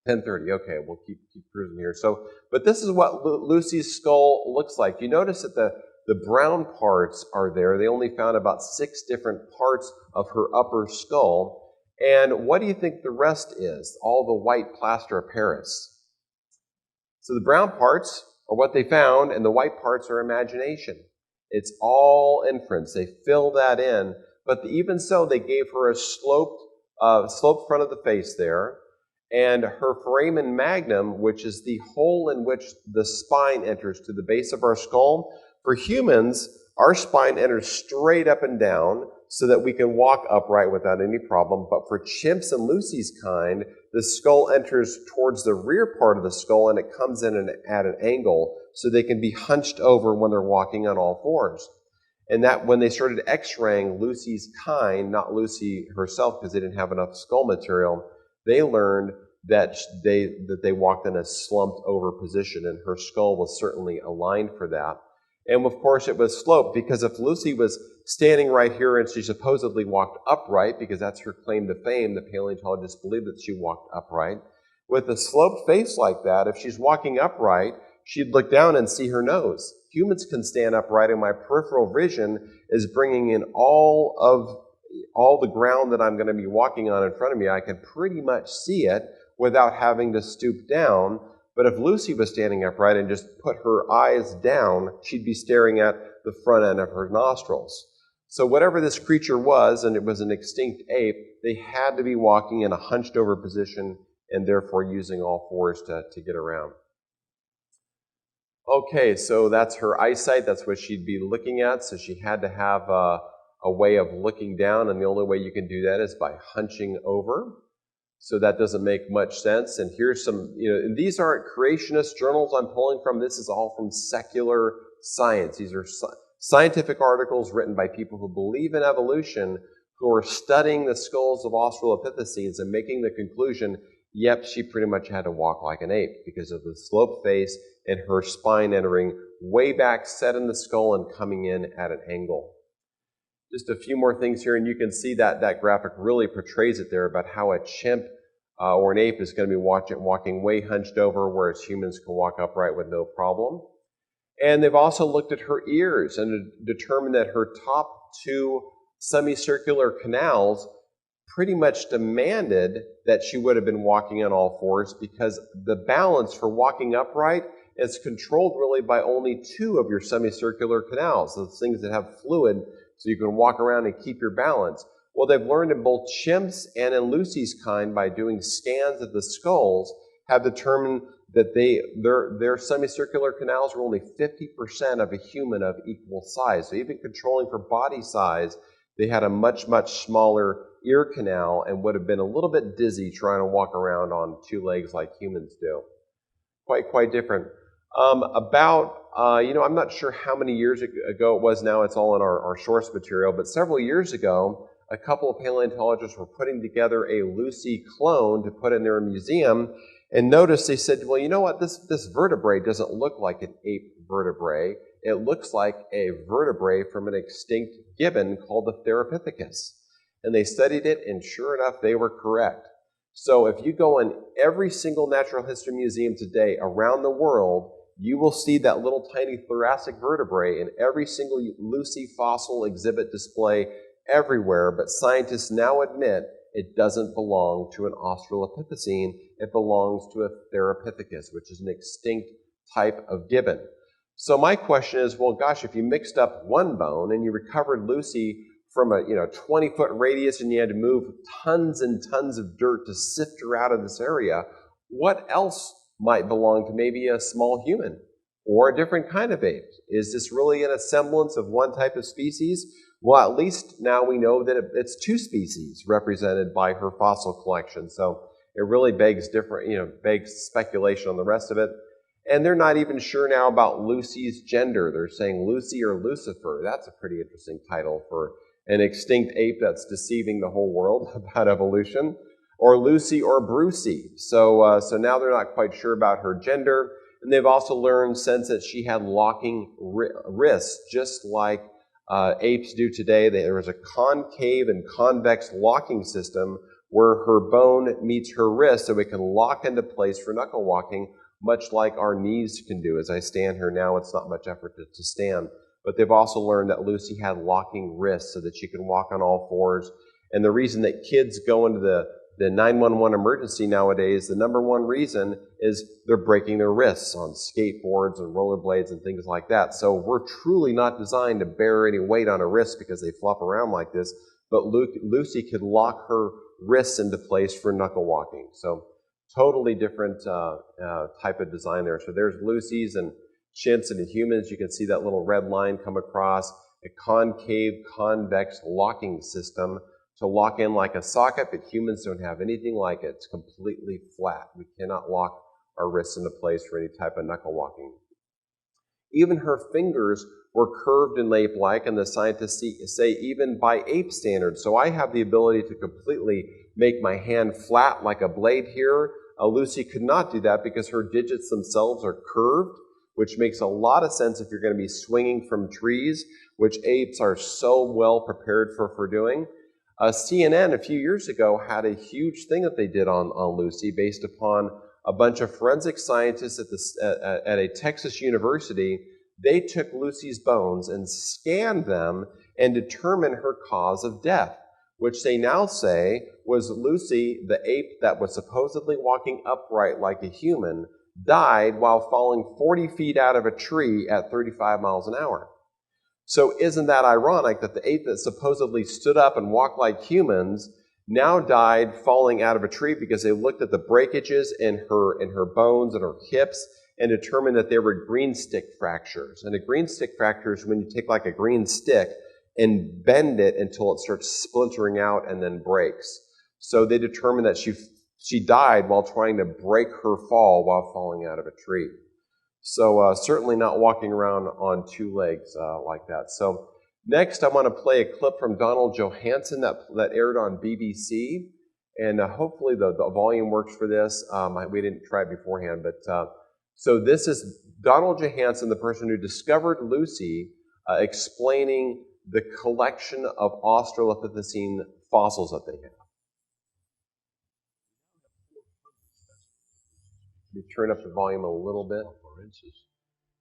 10:30. Okay, we'll keep cruising here. So, but this is what Lucy's skull looks like. You notice that the brown parts are there. They only found about 6 different parts of her upper skull. And what do you think the rest is? All the white plaster of Paris. So the brown parts are what they found, and the white parts are imagination. It's all inference. They fill that in. But even so, they gave her a sloped front of the face there. And her foramen magnum, which is the hole in which the spine enters to the base of our skull. For humans, our spine enters straight up and down so that we can walk upright without any problem. But for chimps and Lucy's kind, the skull enters towards the rear part of the skull and it comes in at an angle so they can be hunched over when they're walking on all fours. And that when they started x-raying Lucy's kind, not Lucy herself because they didn't have enough skull material, they learned that they walked in a slumped over position, and her skull was certainly aligned for that. And of course it was sloped, because if Lucy was standing right here and she supposedly walked upright, because that's her claim to fame, the paleontologists believe that she walked upright. With a sloped face like that, if she's walking upright, she'd look down and see her nose. Humans can stand upright, and my peripheral vision is bringing in all the ground that I'm going to be walking on in front of me. I can pretty much see it without having to stoop down. But if Lucy was standing upright and just put her eyes down, she'd be staring at the front end of her nostrils. So whatever this creature was, and it was an extinct ape, they had to be walking in a hunched over position and therefore using all fours to get around. Okay, so that's her eyesight. That's what she'd be looking at. So she had to have a way of looking down, and the only way you can do that is by hunching over. So that doesn't make much sense. And here's some, and these aren't creationist journals I'm pulling from. This is all from secular science. These are scientific articles written by people who believe in evolution, who are studying the skulls of Australopithecines and making the conclusion, yep, she pretty much had to walk like an ape because of the sloped face and her spine entering way back, set in the skull and coming in at an angle. Just a few more things here, and you can see that graphic really portrays it there about how a chimp or an ape is going to be walking way hunched over, whereas humans can walk upright with no problem. And they've also looked at her ears and determined that her top 2 semicircular canals pretty much demanded that she would have been walking on all fours, because the balance for walking upright is controlled really by only 2 of your semicircular canals, those things that have fluid so you can walk around and keep your balance. Well, they've learned in both chimps and in Lucy's kind, by doing scans of the skulls, have determined that their semicircular canals were only 50% of a human of equal size. So even controlling for body size, they had a much, much smaller ear canal and would have been a little bit dizzy trying to walk around on 2 legs like humans do. Quite different. I'm not sure how many years ago it was now, it's all in our source material, but several years ago, a couple of paleontologists were putting together a Lucy clone to put in their museum, and notice they said, well, you know what, this vertebrae doesn't look like an ape vertebrae. It looks like a vertebrae from an extinct gibbon called the Therapithecus. And they studied it, and sure enough, they were correct. So if you go in every single natural history museum today around the world, you will see that little tiny thoracic vertebrae in every single Lucy fossil exhibit display everywhere, but scientists now admit it doesn't belong to an Australopithecine, it belongs to a Therapithecus, which is an extinct type of gibbon. So my question is, well, gosh, if you mixed up one bone and you recovered Lucy from a 20-foot radius and you had to move tons and tons of dirt to sift her out of this area, what else might belong to maybe a small human or a different kind of ape? Is this really an semblance of one type of species? Well, at least now we know that it's 2 species represented by her fossil collection. So it really begs speculation on the rest of it. And they're not even sure now about Lucy's gender. They're saying Lucy or Lucifer. That's a pretty interesting title for an extinct ape that's deceiving the whole world about evolution. Or Lucy or Brucey. So now they're not quite sure about her gender. And they've also learned since that she had locking wrists, just like apes do today. There was a concave and convex locking system where her bone meets her wrist so it can lock into place for knuckle walking, much like our knees can do. As I stand here now, it's not much effort to stand. But they've also learned that Lucy had locking wrists so that she can walk on all fours. And the reason that kids go into the 911 emergency nowadays, the number one reason is they're breaking their wrists on skateboards and rollerblades and things like that. So we're truly not designed to bear any weight on a wrist because they flop around like this. But Lucy could lock her wrists into place for knuckle walking. So totally different type of design there. So there's Lucy's, and chimps and humans. You can see that little red line come across. A concave, convex locking system to lock in like a socket, but humans don't have anything like it. It's completely flat. We cannot lock our wrists into place for any type of knuckle walking. Even her fingers were curved and ape-like, and the scientists say even by ape standards. So I have the ability to completely make my hand flat like a blade here. Lucy could not do that because her digits themselves are curved, which makes a lot of sense if you're going to be swinging from trees, which apes are so well prepared for doing. CNN a few years ago had a huge thing that they did on Lucy based upon a bunch of forensic scientists at a Texas university. They took Lucy's bones and scanned them and determined her cause of death, which they now say was Lucy, the ape that was supposedly walking upright like a human, died while falling 40 feet out of a tree at 35 miles an hour. So isn't that ironic that the ape that supposedly stood up and walked like humans now died falling out of a tree because they looked at the breakages in her bones and her hips and determined that they were green stick fractures. And a green stick fracture is when you take like a green stick and bend it until it starts splintering out and then breaks. So they determined that she died while trying to break her fall while falling out of a tree. So certainly not walking around on two legs like that. So next I want to play a clip from Donald Johanson that aired on BBC. And hopefully the volume works for this. We didn't try it beforehand. But so this is Donald Johanson, the person who discovered Lucy, explaining the collection of Australopithecine fossils that they have. Let me turn up the volume a little bit.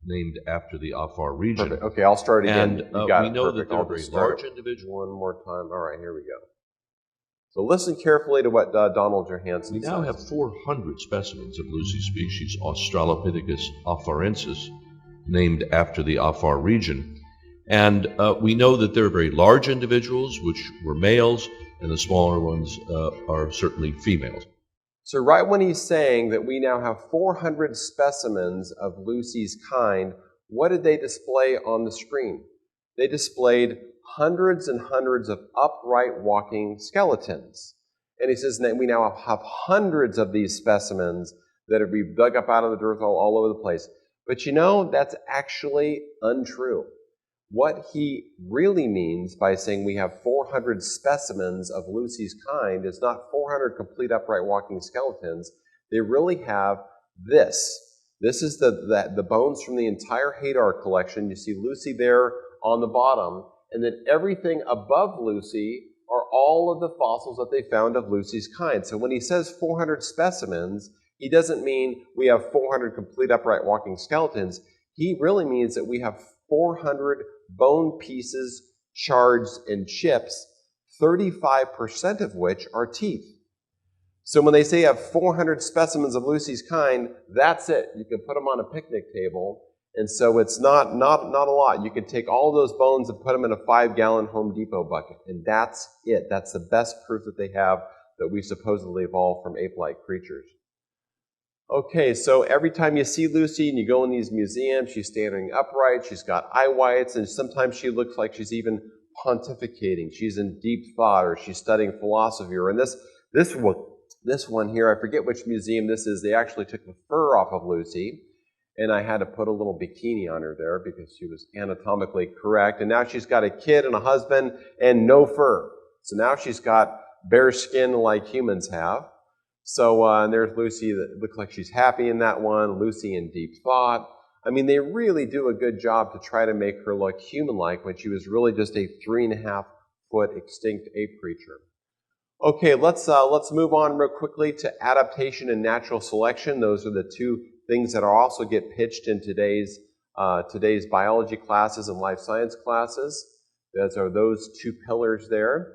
Named after the Afar region. Perfect. Okay, I'll start again. And we know that they're very large individuals. One more time. All right, here we go. So listen carefully to what Donald Johanson says. We now have 400 specimens of Lucy's species, Australopithecus afarensis, named after the Afar region. And we know that they're very large individuals, which were males, and the smaller ones are certainly females. So right when he's saying that we now have 400 specimens of Lucy's kind, what did they display on the screen? They displayed hundreds and hundreds of upright walking skeletons. And he says that we now have hundreds of these specimens that have been dug up out of the dirt all over the place. But you know, that's actually untrue. What he really means by saying we have 400 specimens of Lucy's kind is not 400 complete upright walking skeletons. They really have this. This is the bones from the entire Hadar collection. You see Lucy there on the bottom, and then everything above Lucy are all of the fossils that they found of Lucy's kind. So when he says 400 specimens, he doesn't mean we have 400 complete upright walking skeletons. He really means that we have 400 bone pieces, shards, and chips, 35% of which are teeth. So when they say you have 400 specimens of Lucy's kind, that's it. You can put them on a picnic table, and so it's not a lot. You can take all those bones and put them in a 5-gallon Home Depot bucket, and that's it. That's the best proof that they have that we supposedly evolved from ape-like creatures. Okay, so every time you see Lucy and you go in these museums, she's standing upright, she's got eye whites, and sometimes she looks like she's even pontificating. She's in deep thought, or she's studying philosophy. Or in this one here, I forget which museum this is, they actually took the fur off of Lucy, and I had to put a little bikini on her there because she was anatomically correct. And now she's got a kid and a husband and no fur. So now she's got bare skin like humans have. So and there's Lucy that looks like she's happy in that one, Lucy in deep thought. I mean, they really do a good job to try to make her look human-like when she was really just a 3.5-foot extinct ape creature. Okay, let's move on real quickly to adaptation and natural selection. Those are the two things that are also get pitched in today's biology classes and life science classes. Those two pillars there.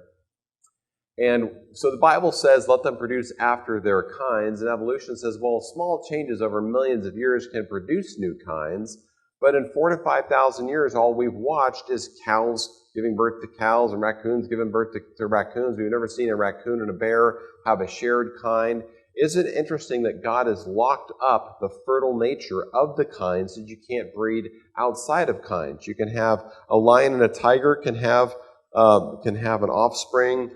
And so the Bible says, let them produce after their kinds. And evolution says, well, small changes over millions of years can produce new kinds. But in 4,000 to 5,000 years, all we've watched is cows giving birth to cows and raccoons giving birth to raccoons. We've never seen a raccoon and a bear have a shared kind. Isn't it interesting that God has locked up the fertile nature of the kinds that you can't breed outside of kinds? You can have a lion and a tiger can have an offspring.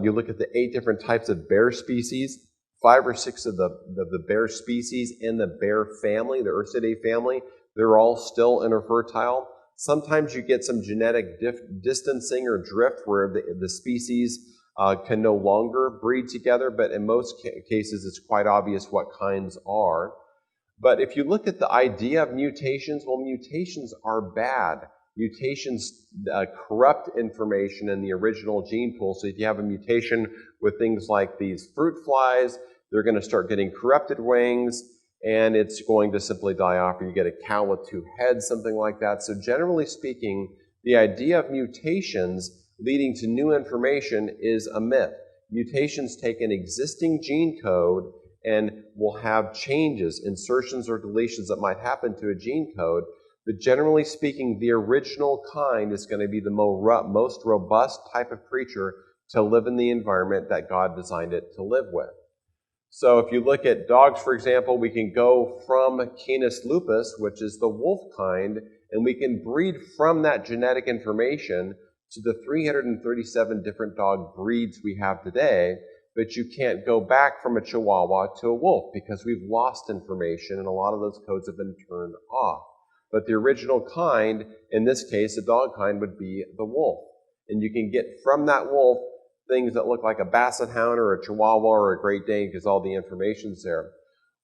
You look at the 8 different types of bear species, 5 or 6 of the bear species in the bear family, the Ursidae family, they're all still interfertile. Sometimes you get some genetic distancing or drift where the species can no longer breed together, but in most cases it's quite obvious what kinds are. But if you look at the idea of mutations, well, mutations are bad. Mutations corrupt information in the original gene pool. So if you have a mutation with things like these fruit flies, they're going to start getting corrupted wings, and it's going to simply die off, or you get a cow with 2 heads, something like that. So generally speaking, the idea of mutations leading to new information is a myth. Mutations take an existing gene code and will have changes, insertions or deletions that might happen to a gene code. But generally speaking, the original kind is going to be the most robust type of creature to live in the environment that God designed it to live with. So if you look at dogs, for example, we can go from Canis lupus, which is the wolf kind, and we can breed from that genetic information to the 337 different dog breeds we have today. But you can't go back from a Chihuahua to a wolf because we've lost information and a lot of those codes have been turned off. But the original kind, in this case, the dog kind, would be the wolf. And you can get from that wolf things that look like a Basset Hound or a Chihuahua or a Great Dane because all the information's there.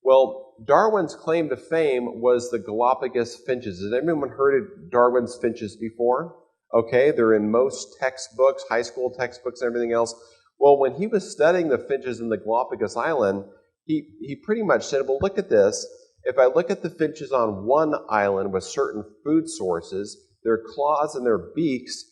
Well, Darwin's claim to fame was the Galapagos finches. Has anyone heard of Darwin's finches before? Okay, they're in most textbooks, high school textbooks and everything else. Well, when he was studying the finches in the Galapagos Island, he pretty much said, well, look at this. If I look at the finches on one island with certain food sources, their claws and their beaks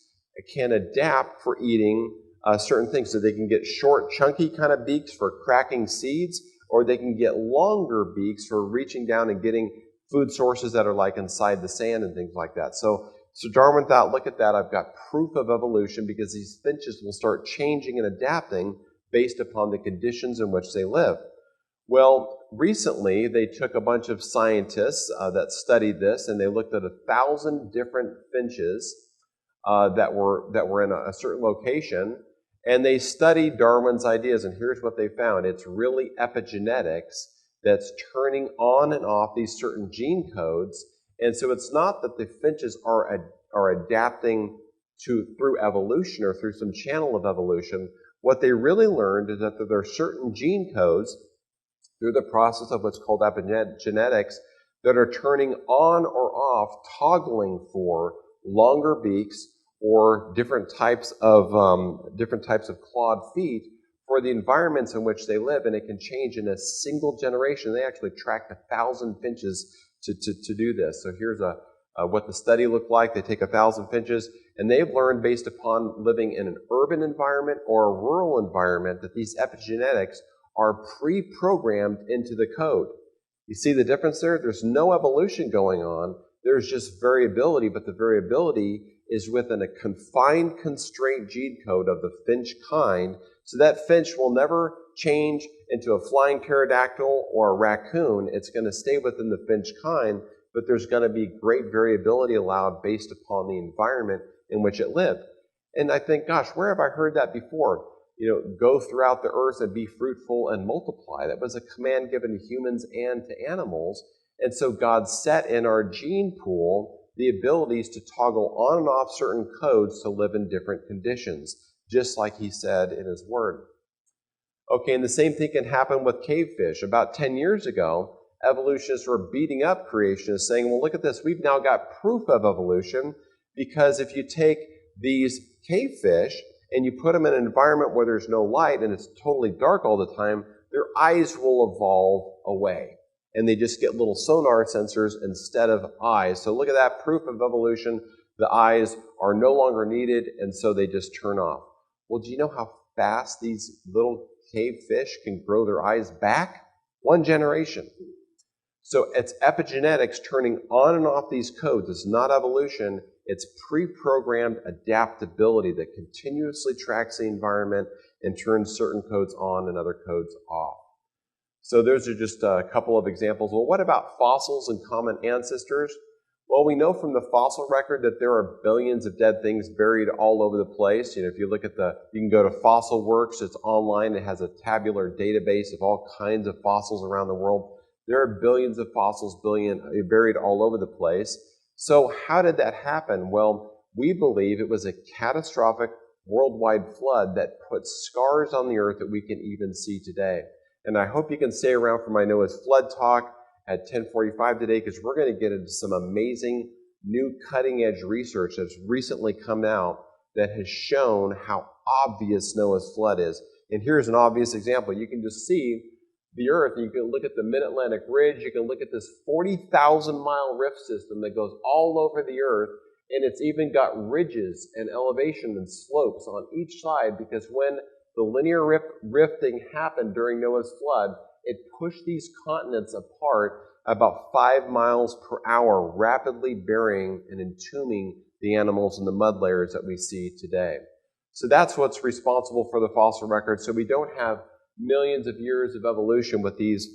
can adapt for eating certain things. So they can get short, chunky kind of beaks for cracking seeds, or they can get longer beaks for reaching down and getting food sources that are like inside the sand and things like that. So Darwin thought, look at that, I've got proof of evolution because these finches will start changing and adapting based upon the conditions in which they live. Well, recently they took a bunch of scientists that studied this, and they looked at 1,000 different finches that were in a certain location, and they studied Darwin's ideas, and here's what they found. It's really epigenetics that's turning on and off these certain gene codes. And so it's not that the finches are adapting through evolution or through some channel of evolution. What they really learned is that there are certain gene codes through the process of what's called epigenetics that are turning on or off, toggling for longer beaks or different types of clawed feet for the environments in which they live, and it can change in a single generation. They actually tracked 1,000 finches to do this. So here's what the study looked like. They take 1,000 finches, and they've learned based upon living in an urban environment or a rural environment that these epigenetics are pre-programmed into the code. You see the difference there? There's no evolution going on. There's just variability, but the variability is within a confined, constraint gene code of the finch kind, so that finch will never change into a flying pterodactyl or a raccoon. It's going to stay within the finch kind, but there's going to be great variability allowed based upon the environment in which it lived. And I think, gosh, where have I heard that before? Go throughout the earth and be fruitful and multiply. That was a command given to humans and to animals. And so God set in our gene pool the abilities to toggle on and off certain codes to live in different conditions, just like he said in his word. Okay, and the same thing can happen with cave fish. About 10 years ago, evolutionists were beating up creationists, saying, well, look at this, we've now got proof of evolution, because if you take these cave fish and you put them in an environment where there's no light and it's totally dark all the time, their eyes will evolve away. And they just get little sonar sensors instead of eyes. So look at that proof of evolution. The eyes are no longer needed, and so they just turn off. Well, do you know how fast these little cave fish can grow their eyes back? 1 generation. So it's epigenetics turning on and off these codes. It's not evolution. It's pre-programmed adaptability that continuously tracks the environment and turns certain codes on and other codes off. So those are just a couple of examples. Well, what about fossils and common ancestors? Well, we know from the fossil record that there are billions of dead things buried all over the place. You know, if you look at you can go to Fossil Works, it's online. It has a tabular database of all kinds of fossils around the world. There are billions of fossils buried all over the place. So how did that happen? Well, we believe it was a catastrophic worldwide flood that put scars on the earth that we can even see today. And I hope you can stay around for my Noah's Flood talk at 10:45 today, because we're going to get into some amazing new cutting-edge research that's recently come out that has shown how obvious Noah's Flood is. And here's an obvious example. You can just see the earth, and you can look at the Mid-Atlantic Ridge, you can look at this 40,000-mile rift system that goes all over the earth, and it's even got ridges and elevation and slopes on each side, because when the linear rifting happened during Noah's Flood, it pushed these continents apart about 5 miles per hour, rapidly burying and entombing the animals in the mud layers that we see today. So that's what's responsible for the fossil record. So we don't have millions of years of evolution with these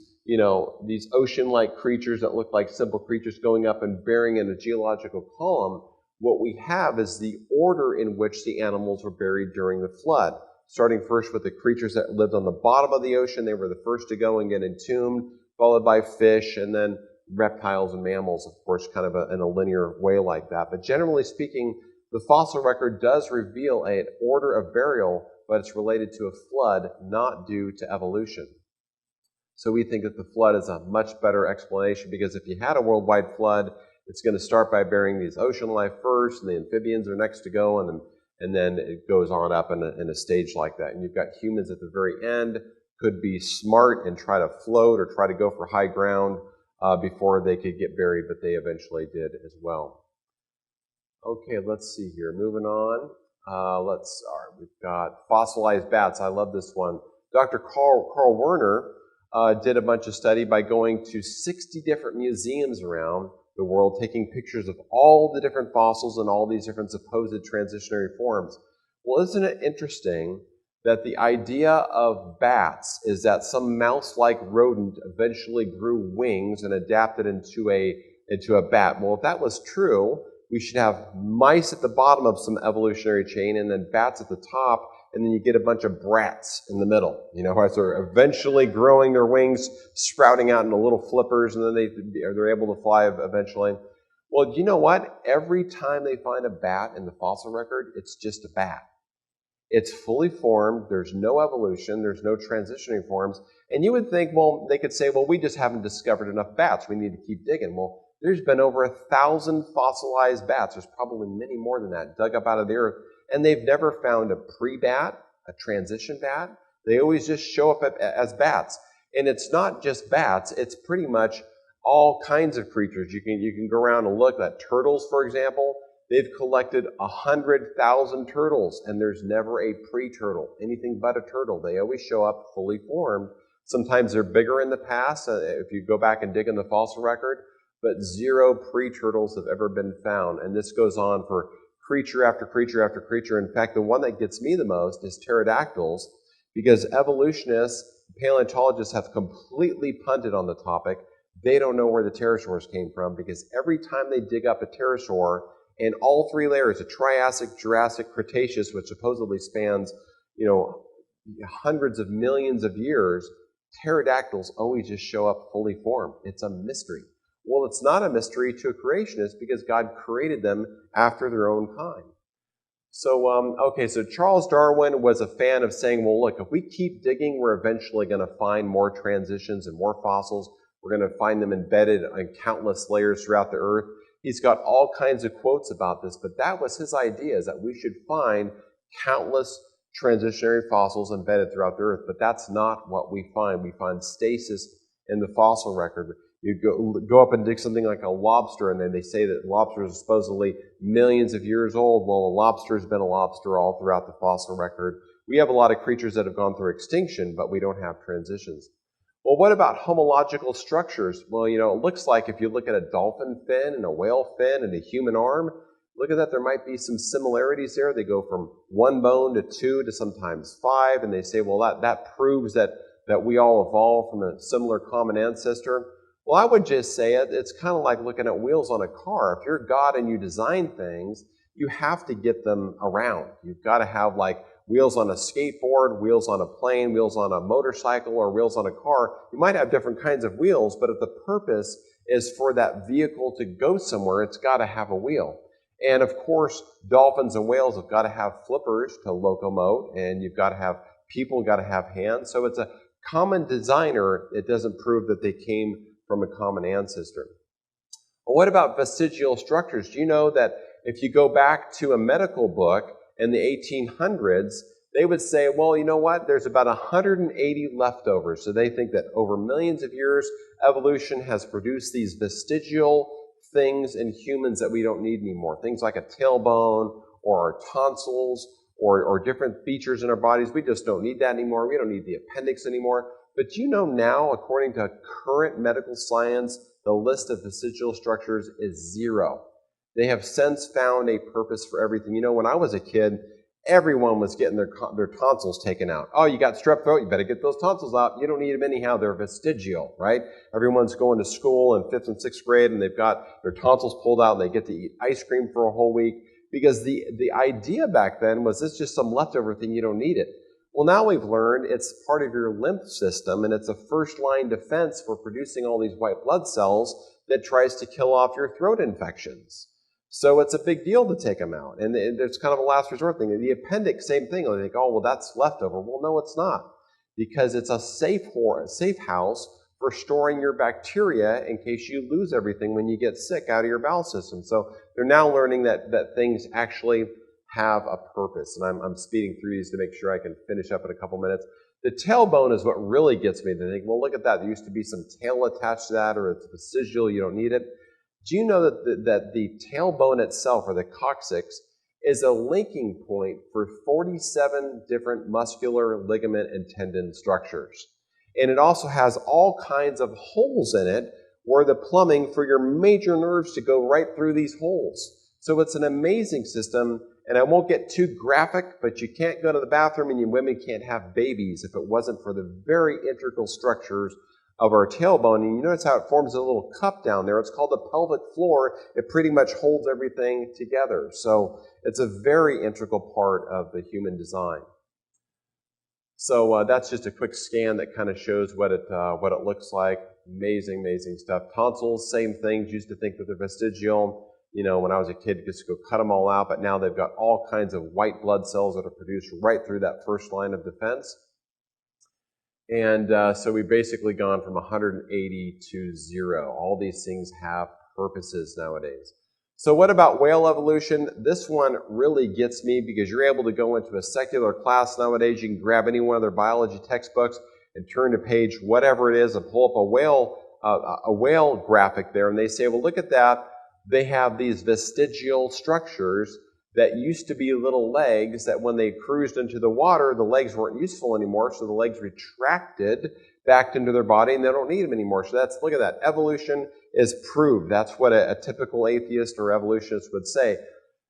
ocean-like creatures that look like simple creatures going up and burying in a geological column. What we have is the order in which the animals were buried during the flood. Starting first with the creatures that lived on the bottom of the ocean. They were the first to go and get entombed, followed by fish, and then reptiles and mammals, of course, kind of in a linear way like that. But generally speaking, the fossil record does reveal an order of burial, but it's related to a flood, not due to evolution. So we think that the flood is a much better explanation, because if you had a worldwide flood, it's going to start by burying these ocean life first, and the amphibians are next to go, and then it goes on up in a stage like that. And you've got humans at the very end, could be smart and try to float or try to go for high ground before they could get buried, but they eventually did as well. Okay, let's see here. Moving on. We've got fossilized bats. I love this one. Dr. Carl Werner did a bunch of study by going to 60 different museums around the world, taking pictures of all the different fossils and all these different supposed transitionary forms. Well, isn't it interesting that the idea of bats is that some mouse-like rodent eventually grew wings and adapted into a bat? Well, if that was true, we should have mice at the bottom of some evolutionary chain and then bats at the top, and then you get a bunch of brats in the middle, as they're eventually growing their wings, sprouting out into little flippers, and then they're able to fly eventually. Well, you know what? Every time they find a bat in the fossil record, it's just a bat. It's fully formed. There's no evolution. There's no transitioning forms. And you would think, well, they could say, well, we just haven't discovered enough bats. We need to keep digging. Well, there's been over 1,000 fossilized bats. There's probably many more than that dug up out of the earth. And they've never found a pre-bat, a transition bat. They always just show up as bats. And it's not just bats. It's pretty much all kinds of creatures. You can go around and look at turtles, for example. They've collected 100,000 turtles, and there's never a pre-turtle, anything but a turtle. They always show up fully formed. Sometimes they're bigger in the past, if you go back and dig in the fossil record, but 0 pre-turtles have ever been found. And this goes on for creature after creature after creature. In fact, the one that gets me the most is pterodactyls, because evolutionists, paleontologists have completely punted on the topic. They don't know where the pterosaurs came from, because every time they dig up a pterosaur, in all 3 layers, the Triassic, Jurassic, Cretaceous, which supposedly spans, hundreds of millions of years, pterodactyls always just show up fully formed. It's a mystery. Well, it's not a mystery to a creationist, because God created them after their own kind. So Charles Darwin was a fan of saying, well, look, if we keep digging, we're eventually going to find more transitions and more fossils. We're going to find them embedded in countless layers throughout the earth. He's got all kinds of quotes about this, but that was his idea, is that we should find countless transitionary fossils embedded throughout the Earth, but that's not what we find. We find stasis in the fossil record. You go up and dig something like a lobster, and then they say that lobsters are supposedly millions of years old. Well, a lobster's been a lobster all throughout the fossil record. We have a lot of creatures that have gone through extinction, but we don't have transitions. Well, what about homological structures? Well, it looks like if you look at a dolphin fin and a whale fin and a human arm, look at that, there might be some similarities there. They go from 1 bone to 2 to sometimes 5, and they say, well, that proves that we all evolved from a similar common ancestor. Well, I would just say it's kind of like looking at wheels on a car. If you're God and you design things, you have to get them around. You've got to have like wheels on a skateboard, wheels on a plane, wheels on a motorcycle, or wheels on a car. You might have different kinds of wheels, but if the purpose is for that vehicle to go somewhere, it's got to have a wheel. And of course, dolphins and whales have got to have flippers to locomote, and you've got to have people, got to have hands. So it's a common designer. It doesn't prove that they came from a common ancestor. Well, what about vestigial structures? Do you know that if you go back to a medical book in the 1800s, they would say, well, you know what? There's about 180 leftovers. So they think that over millions of years, evolution has produced these vestigial things in humans that we don't need anymore. Things like a tailbone or our tonsils or different features in our bodies. We just don't need that anymore. We don't need the appendix anymore. But do you know now, according to current medical science, the list of vestigial structures is 0. They have since found a purpose for everything. When I was a kid, everyone was getting their tonsils taken out. Oh, you got strep throat, you better get those tonsils out. You don't need them anyhow, they're vestigial, right? Everyone's going to school in 5th and 6th grade and they've got their tonsils pulled out and they get to eat ice cream for a whole week because the idea back then was it's just some leftover thing, you don't need it. Well, now we've learned it's part of your lymph system and it's a first-line defense for producing all these white blood cells that tries to kill off your throat infections. So it's a big deal to take them out. And it's kind of a last resort thing. The appendix, same thing. They think, oh, well, that's leftover. Well, no, it's not. Because it's a safe house for storing your bacteria in case you lose everything when you get sick out of your bowel system. So they're now learning that things actually have a purpose. And I'm speeding through these to make sure I can finish up in a couple minutes. The tailbone is what really gets me to think, well, look at that. There used to be some tail attached to that, or it's vestigial, you don't need it. Do you know that the tailbone itself, or the coccyx, is a linking point for 47 different muscular, ligament, and tendon structures? And it also has all kinds of holes in it where the plumbing for your major nerves to go right through these holes. So it's an amazing system, and I won't get too graphic, but you can't go to the bathroom and you women can't have babies if it wasn't for the very integral structures of our tailbone. And you notice how it forms a little cup down there. It's called the pelvic floor. It pretty much holds everything together. So it's a very integral part of the human design. So that's just a quick scan that kind of shows what it looks like. Amazing, amazing stuff. Tonsils, same things. Used to think that they're vestigial. When I was a kid, just go cut them all out, but now they've got all kinds of white blood cells that are produced right through that first line of defense. And so we've basically gone from 180 to 0. All these things have purposes nowadays. So what about whale evolution? This one really gets me because you're able to go into a secular class nowadays. You can grab any one of their biology textbooks and turn to page whatever it is and pull up a whale graphic there. And they say, well, look at that. They have these vestigial structures that used to be little legs that when they cruised into the water, the legs weren't useful anymore, so the legs retracted back into their body and they don't need them anymore. So look at that. Evolution is proved. That's what a typical atheist or evolutionist would say.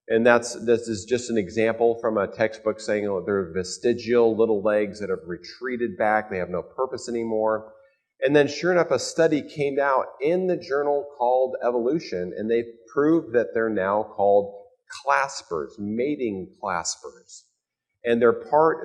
And this is just an example from a textbook saying they're vestigial little legs that have retreated back. They have no purpose anymore. And then sure enough, a study came out in the journal called Evolution, and they proved that they're now called claspers, mating claspers. And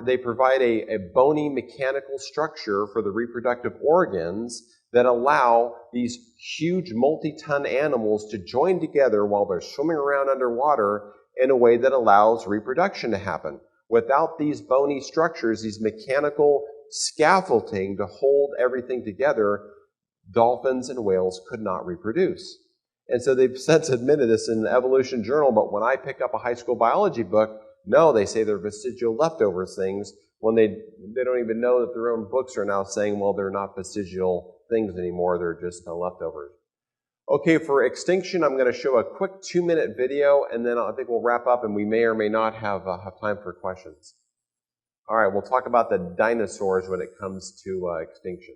they provide a bony mechanical structure for the reproductive organs that allow these huge multi-ton animals to join together while they're swimming around underwater in a way that allows reproduction to happen. Without these bony structures, these mechanical scaffolding to hold everything together, dolphins and whales could not reproduce. And so they've since admitted this in the Evolution Journal, but when I pick up a high school biology book, No, they say they're vestigial leftovers things when they don't even know that their own books are now saying, well, they're not vestigial things anymore, they're just leftovers. Okay, for extinction, I'm going to show a quick 2-minute video, and then I think we'll wrap up, and we may or may not have time for questions. All right, we'll talk about the dinosaurs when it comes to extinction.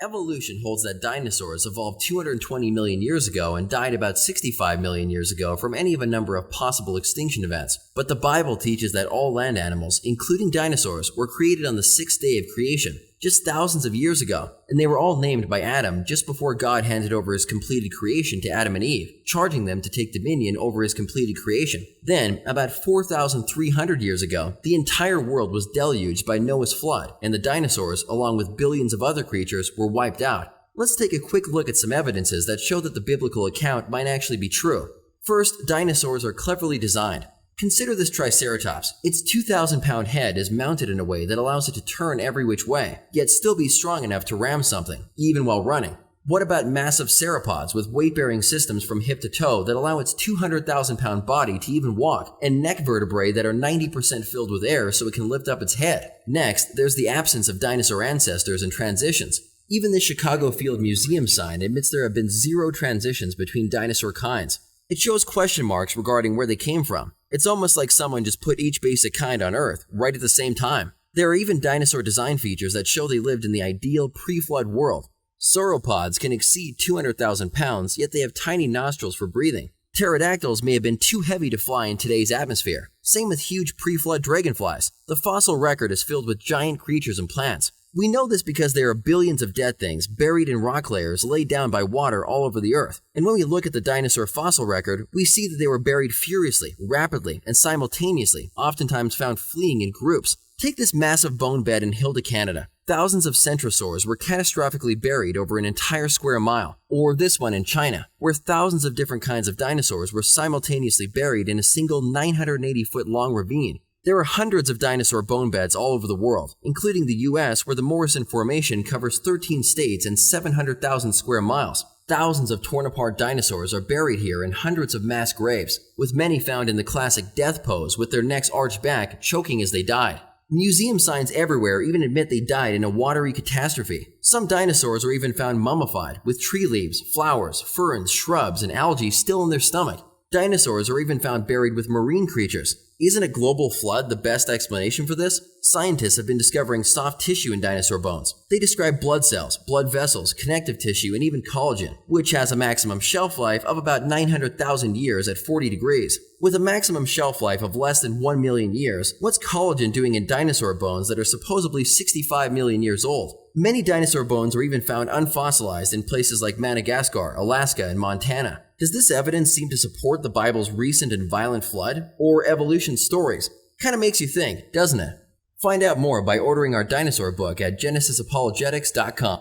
Evolution holds that dinosaurs evolved 220 million years ago and died about 65 million years ago from any of a number of possible extinction events. But the Bible teaches that all land animals, including dinosaurs, were created on the 6th day of creation, just thousands of years ago, and they were all named by Adam just before God handed over his completed creation to Adam and Eve, charging them to take dominion over his completed creation. Then, about 4,300 years ago, the entire world was deluged by Noah's flood, and the dinosaurs, along with billions of other creatures, were wiped out. Let's take a quick look at some evidences that show that the biblical account might actually be true. First, dinosaurs are cleverly designed. Consider this Triceratops. Its 2,000-pound head is mounted in a way that allows it to turn every which way, yet still be strong enough to ram something, even while running. What about massive sauropods with weight-bearing systems from hip to toe that allow its 200,000-pound body to even walk, and neck vertebrae that are 90% filled with air so it can lift up its head? Next, there's the absence of dinosaur ancestors and transitions. Even the Chicago Field Museum sign admits there have been 0 transitions between dinosaur kinds. It shows question marks regarding where they came from. It's almost like someone just put each basic kind on Earth right at the same time. There are even dinosaur design features that show they lived in the ideal pre-flood world. Sauropods can exceed 200,000 pounds, yet they have tiny nostrils for breathing. Pterodactyls may have been too heavy to fly in today's atmosphere. Same with huge pre-flood dragonflies. The fossil record is filled with giant creatures and plants. We know this because there are billions of dead things buried in rock layers laid down by water all over the earth. And when we look at the dinosaur fossil record, we see that they were buried furiously, rapidly, and simultaneously, oftentimes found fleeing in groups. Take this massive bone bed in Hilda, Canada. Thousands of centrosaurs were catastrophically buried over an entire square mile. Or this one in China, where thousands of different kinds of dinosaurs were simultaneously buried in a single 980-foot-long ravine. There are hundreds of dinosaur bone beds all over the world, including the US, where the Morrison Formation covers 13 states and 700,000 square miles. Thousands of torn-apart dinosaurs are buried here in hundreds of mass graves, with many found in the classic death pose with their necks arched back, choking as they died. Museum signs everywhere even admit they died in a watery catastrophe. Some dinosaurs are even found mummified, with tree leaves, flowers, ferns, shrubs, and algae still in their stomach. Dinosaurs are even found buried with marine creatures. Isn't a global flood the best explanation for this? Scientists have been discovering soft tissue in dinosaur bones. They describe blood cells, blood vessels, connective tissue, and even collagen, which has a maximum shelf life of about 900,000 years at 40 degrees. With a maximum shelf life of less than 1 million years, what's collagen doing in dinosaur bones that are supposedly 65 million years old? Many dinosaur bones are even found unfossilized in places like Madagascar, Alaska, and Montana. Does this evidence seem to support the Bible's recent and violent flood? Or evolution stories? Kinda makes you think, doesn't it? Find out more by ordering our dinosaur book at genesisapologetics.com.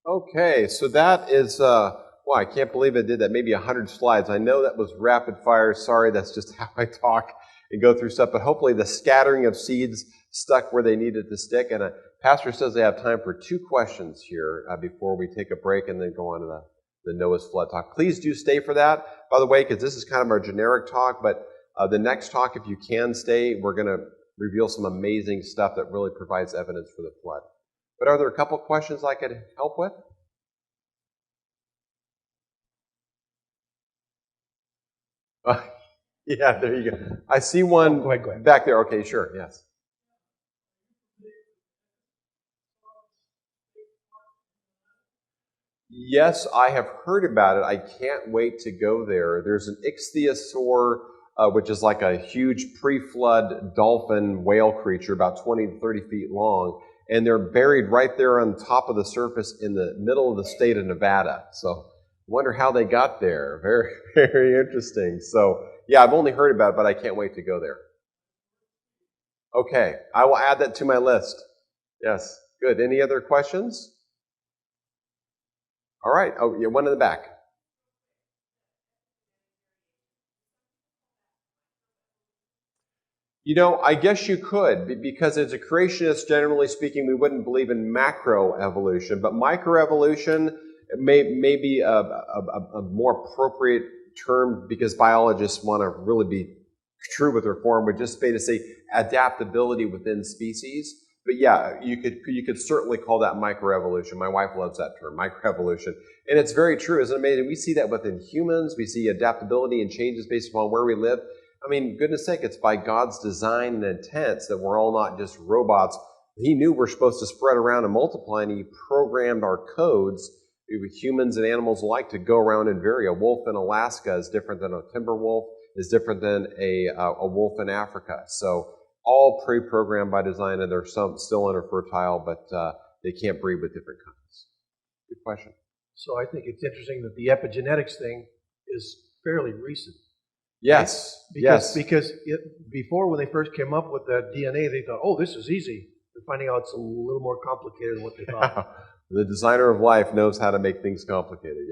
Okay, so that is, wow, I can't believe I did that. Maybe 100 slides. I know that was rapid fire. Sorry, that's just how I talk and go through stuff. But hopefully the scattering of seeds stuck where they needed to stick. And Pastor says they have time for 2 questions here before we take a break and then go on to the Noah's flood talk. Please do stay for that, by the way, because this is kind of our generic talk. But the next talk, if you can stay, we're going to reveal some amazing stuff that really provides evidence for the flood. But are there a couple questions I could help with? Yeah, there you go. I see one Go ahead. back there. Okay, sure, yes. Yes, I have heard about it. I can't wait to go there. There's an ichthyosaur, which is like a huge pre-flood dolphin whale creature, about 20 to 30 feet long, and they're buried right there on top of the surface in the middle of the state of Nevada. So, wonder how they got there. Very, very interesting. So, yeah, I've only heard about it, but I can't wait to go there. Okay, I will add that to my list. Yes, good. Any other questions? All right. Oh, yeah, one in the back. You know, I guess you could, because as a creationist, generally speaking, we wouldn't believe in macroevolution, but microevolution may be a more appropriate term because biologists want to really be true with reform would just be to say adaptability within species. But yeah, you could certainly call that microevolution. My wife loves that term, microevolution. And it's very true, isn't it amazing? We see that within humans. We see adaptability and changes based upon where we live. I mean, goodness sake, it's by God's design and intent that we're all not just robots. He knew we're supposed to spread around and multiply, and he programmed our codes, humans and animals alike, to go around and vary. A wolf in Alaska is different than a timber wolf, is different than a wolf in Africa. So all pre-programmed by design, and they're some still infertile, but they can't breed with different kinds. Good question. So I think it's interesting that the epigenetics thing is fairly recent. Yes. Because before, when they first came up with the DNA, they thought, oh, this is easy. They're finding out it's a little more complicated than what they thought. The designer of life knows how to make things complicated. Yeah.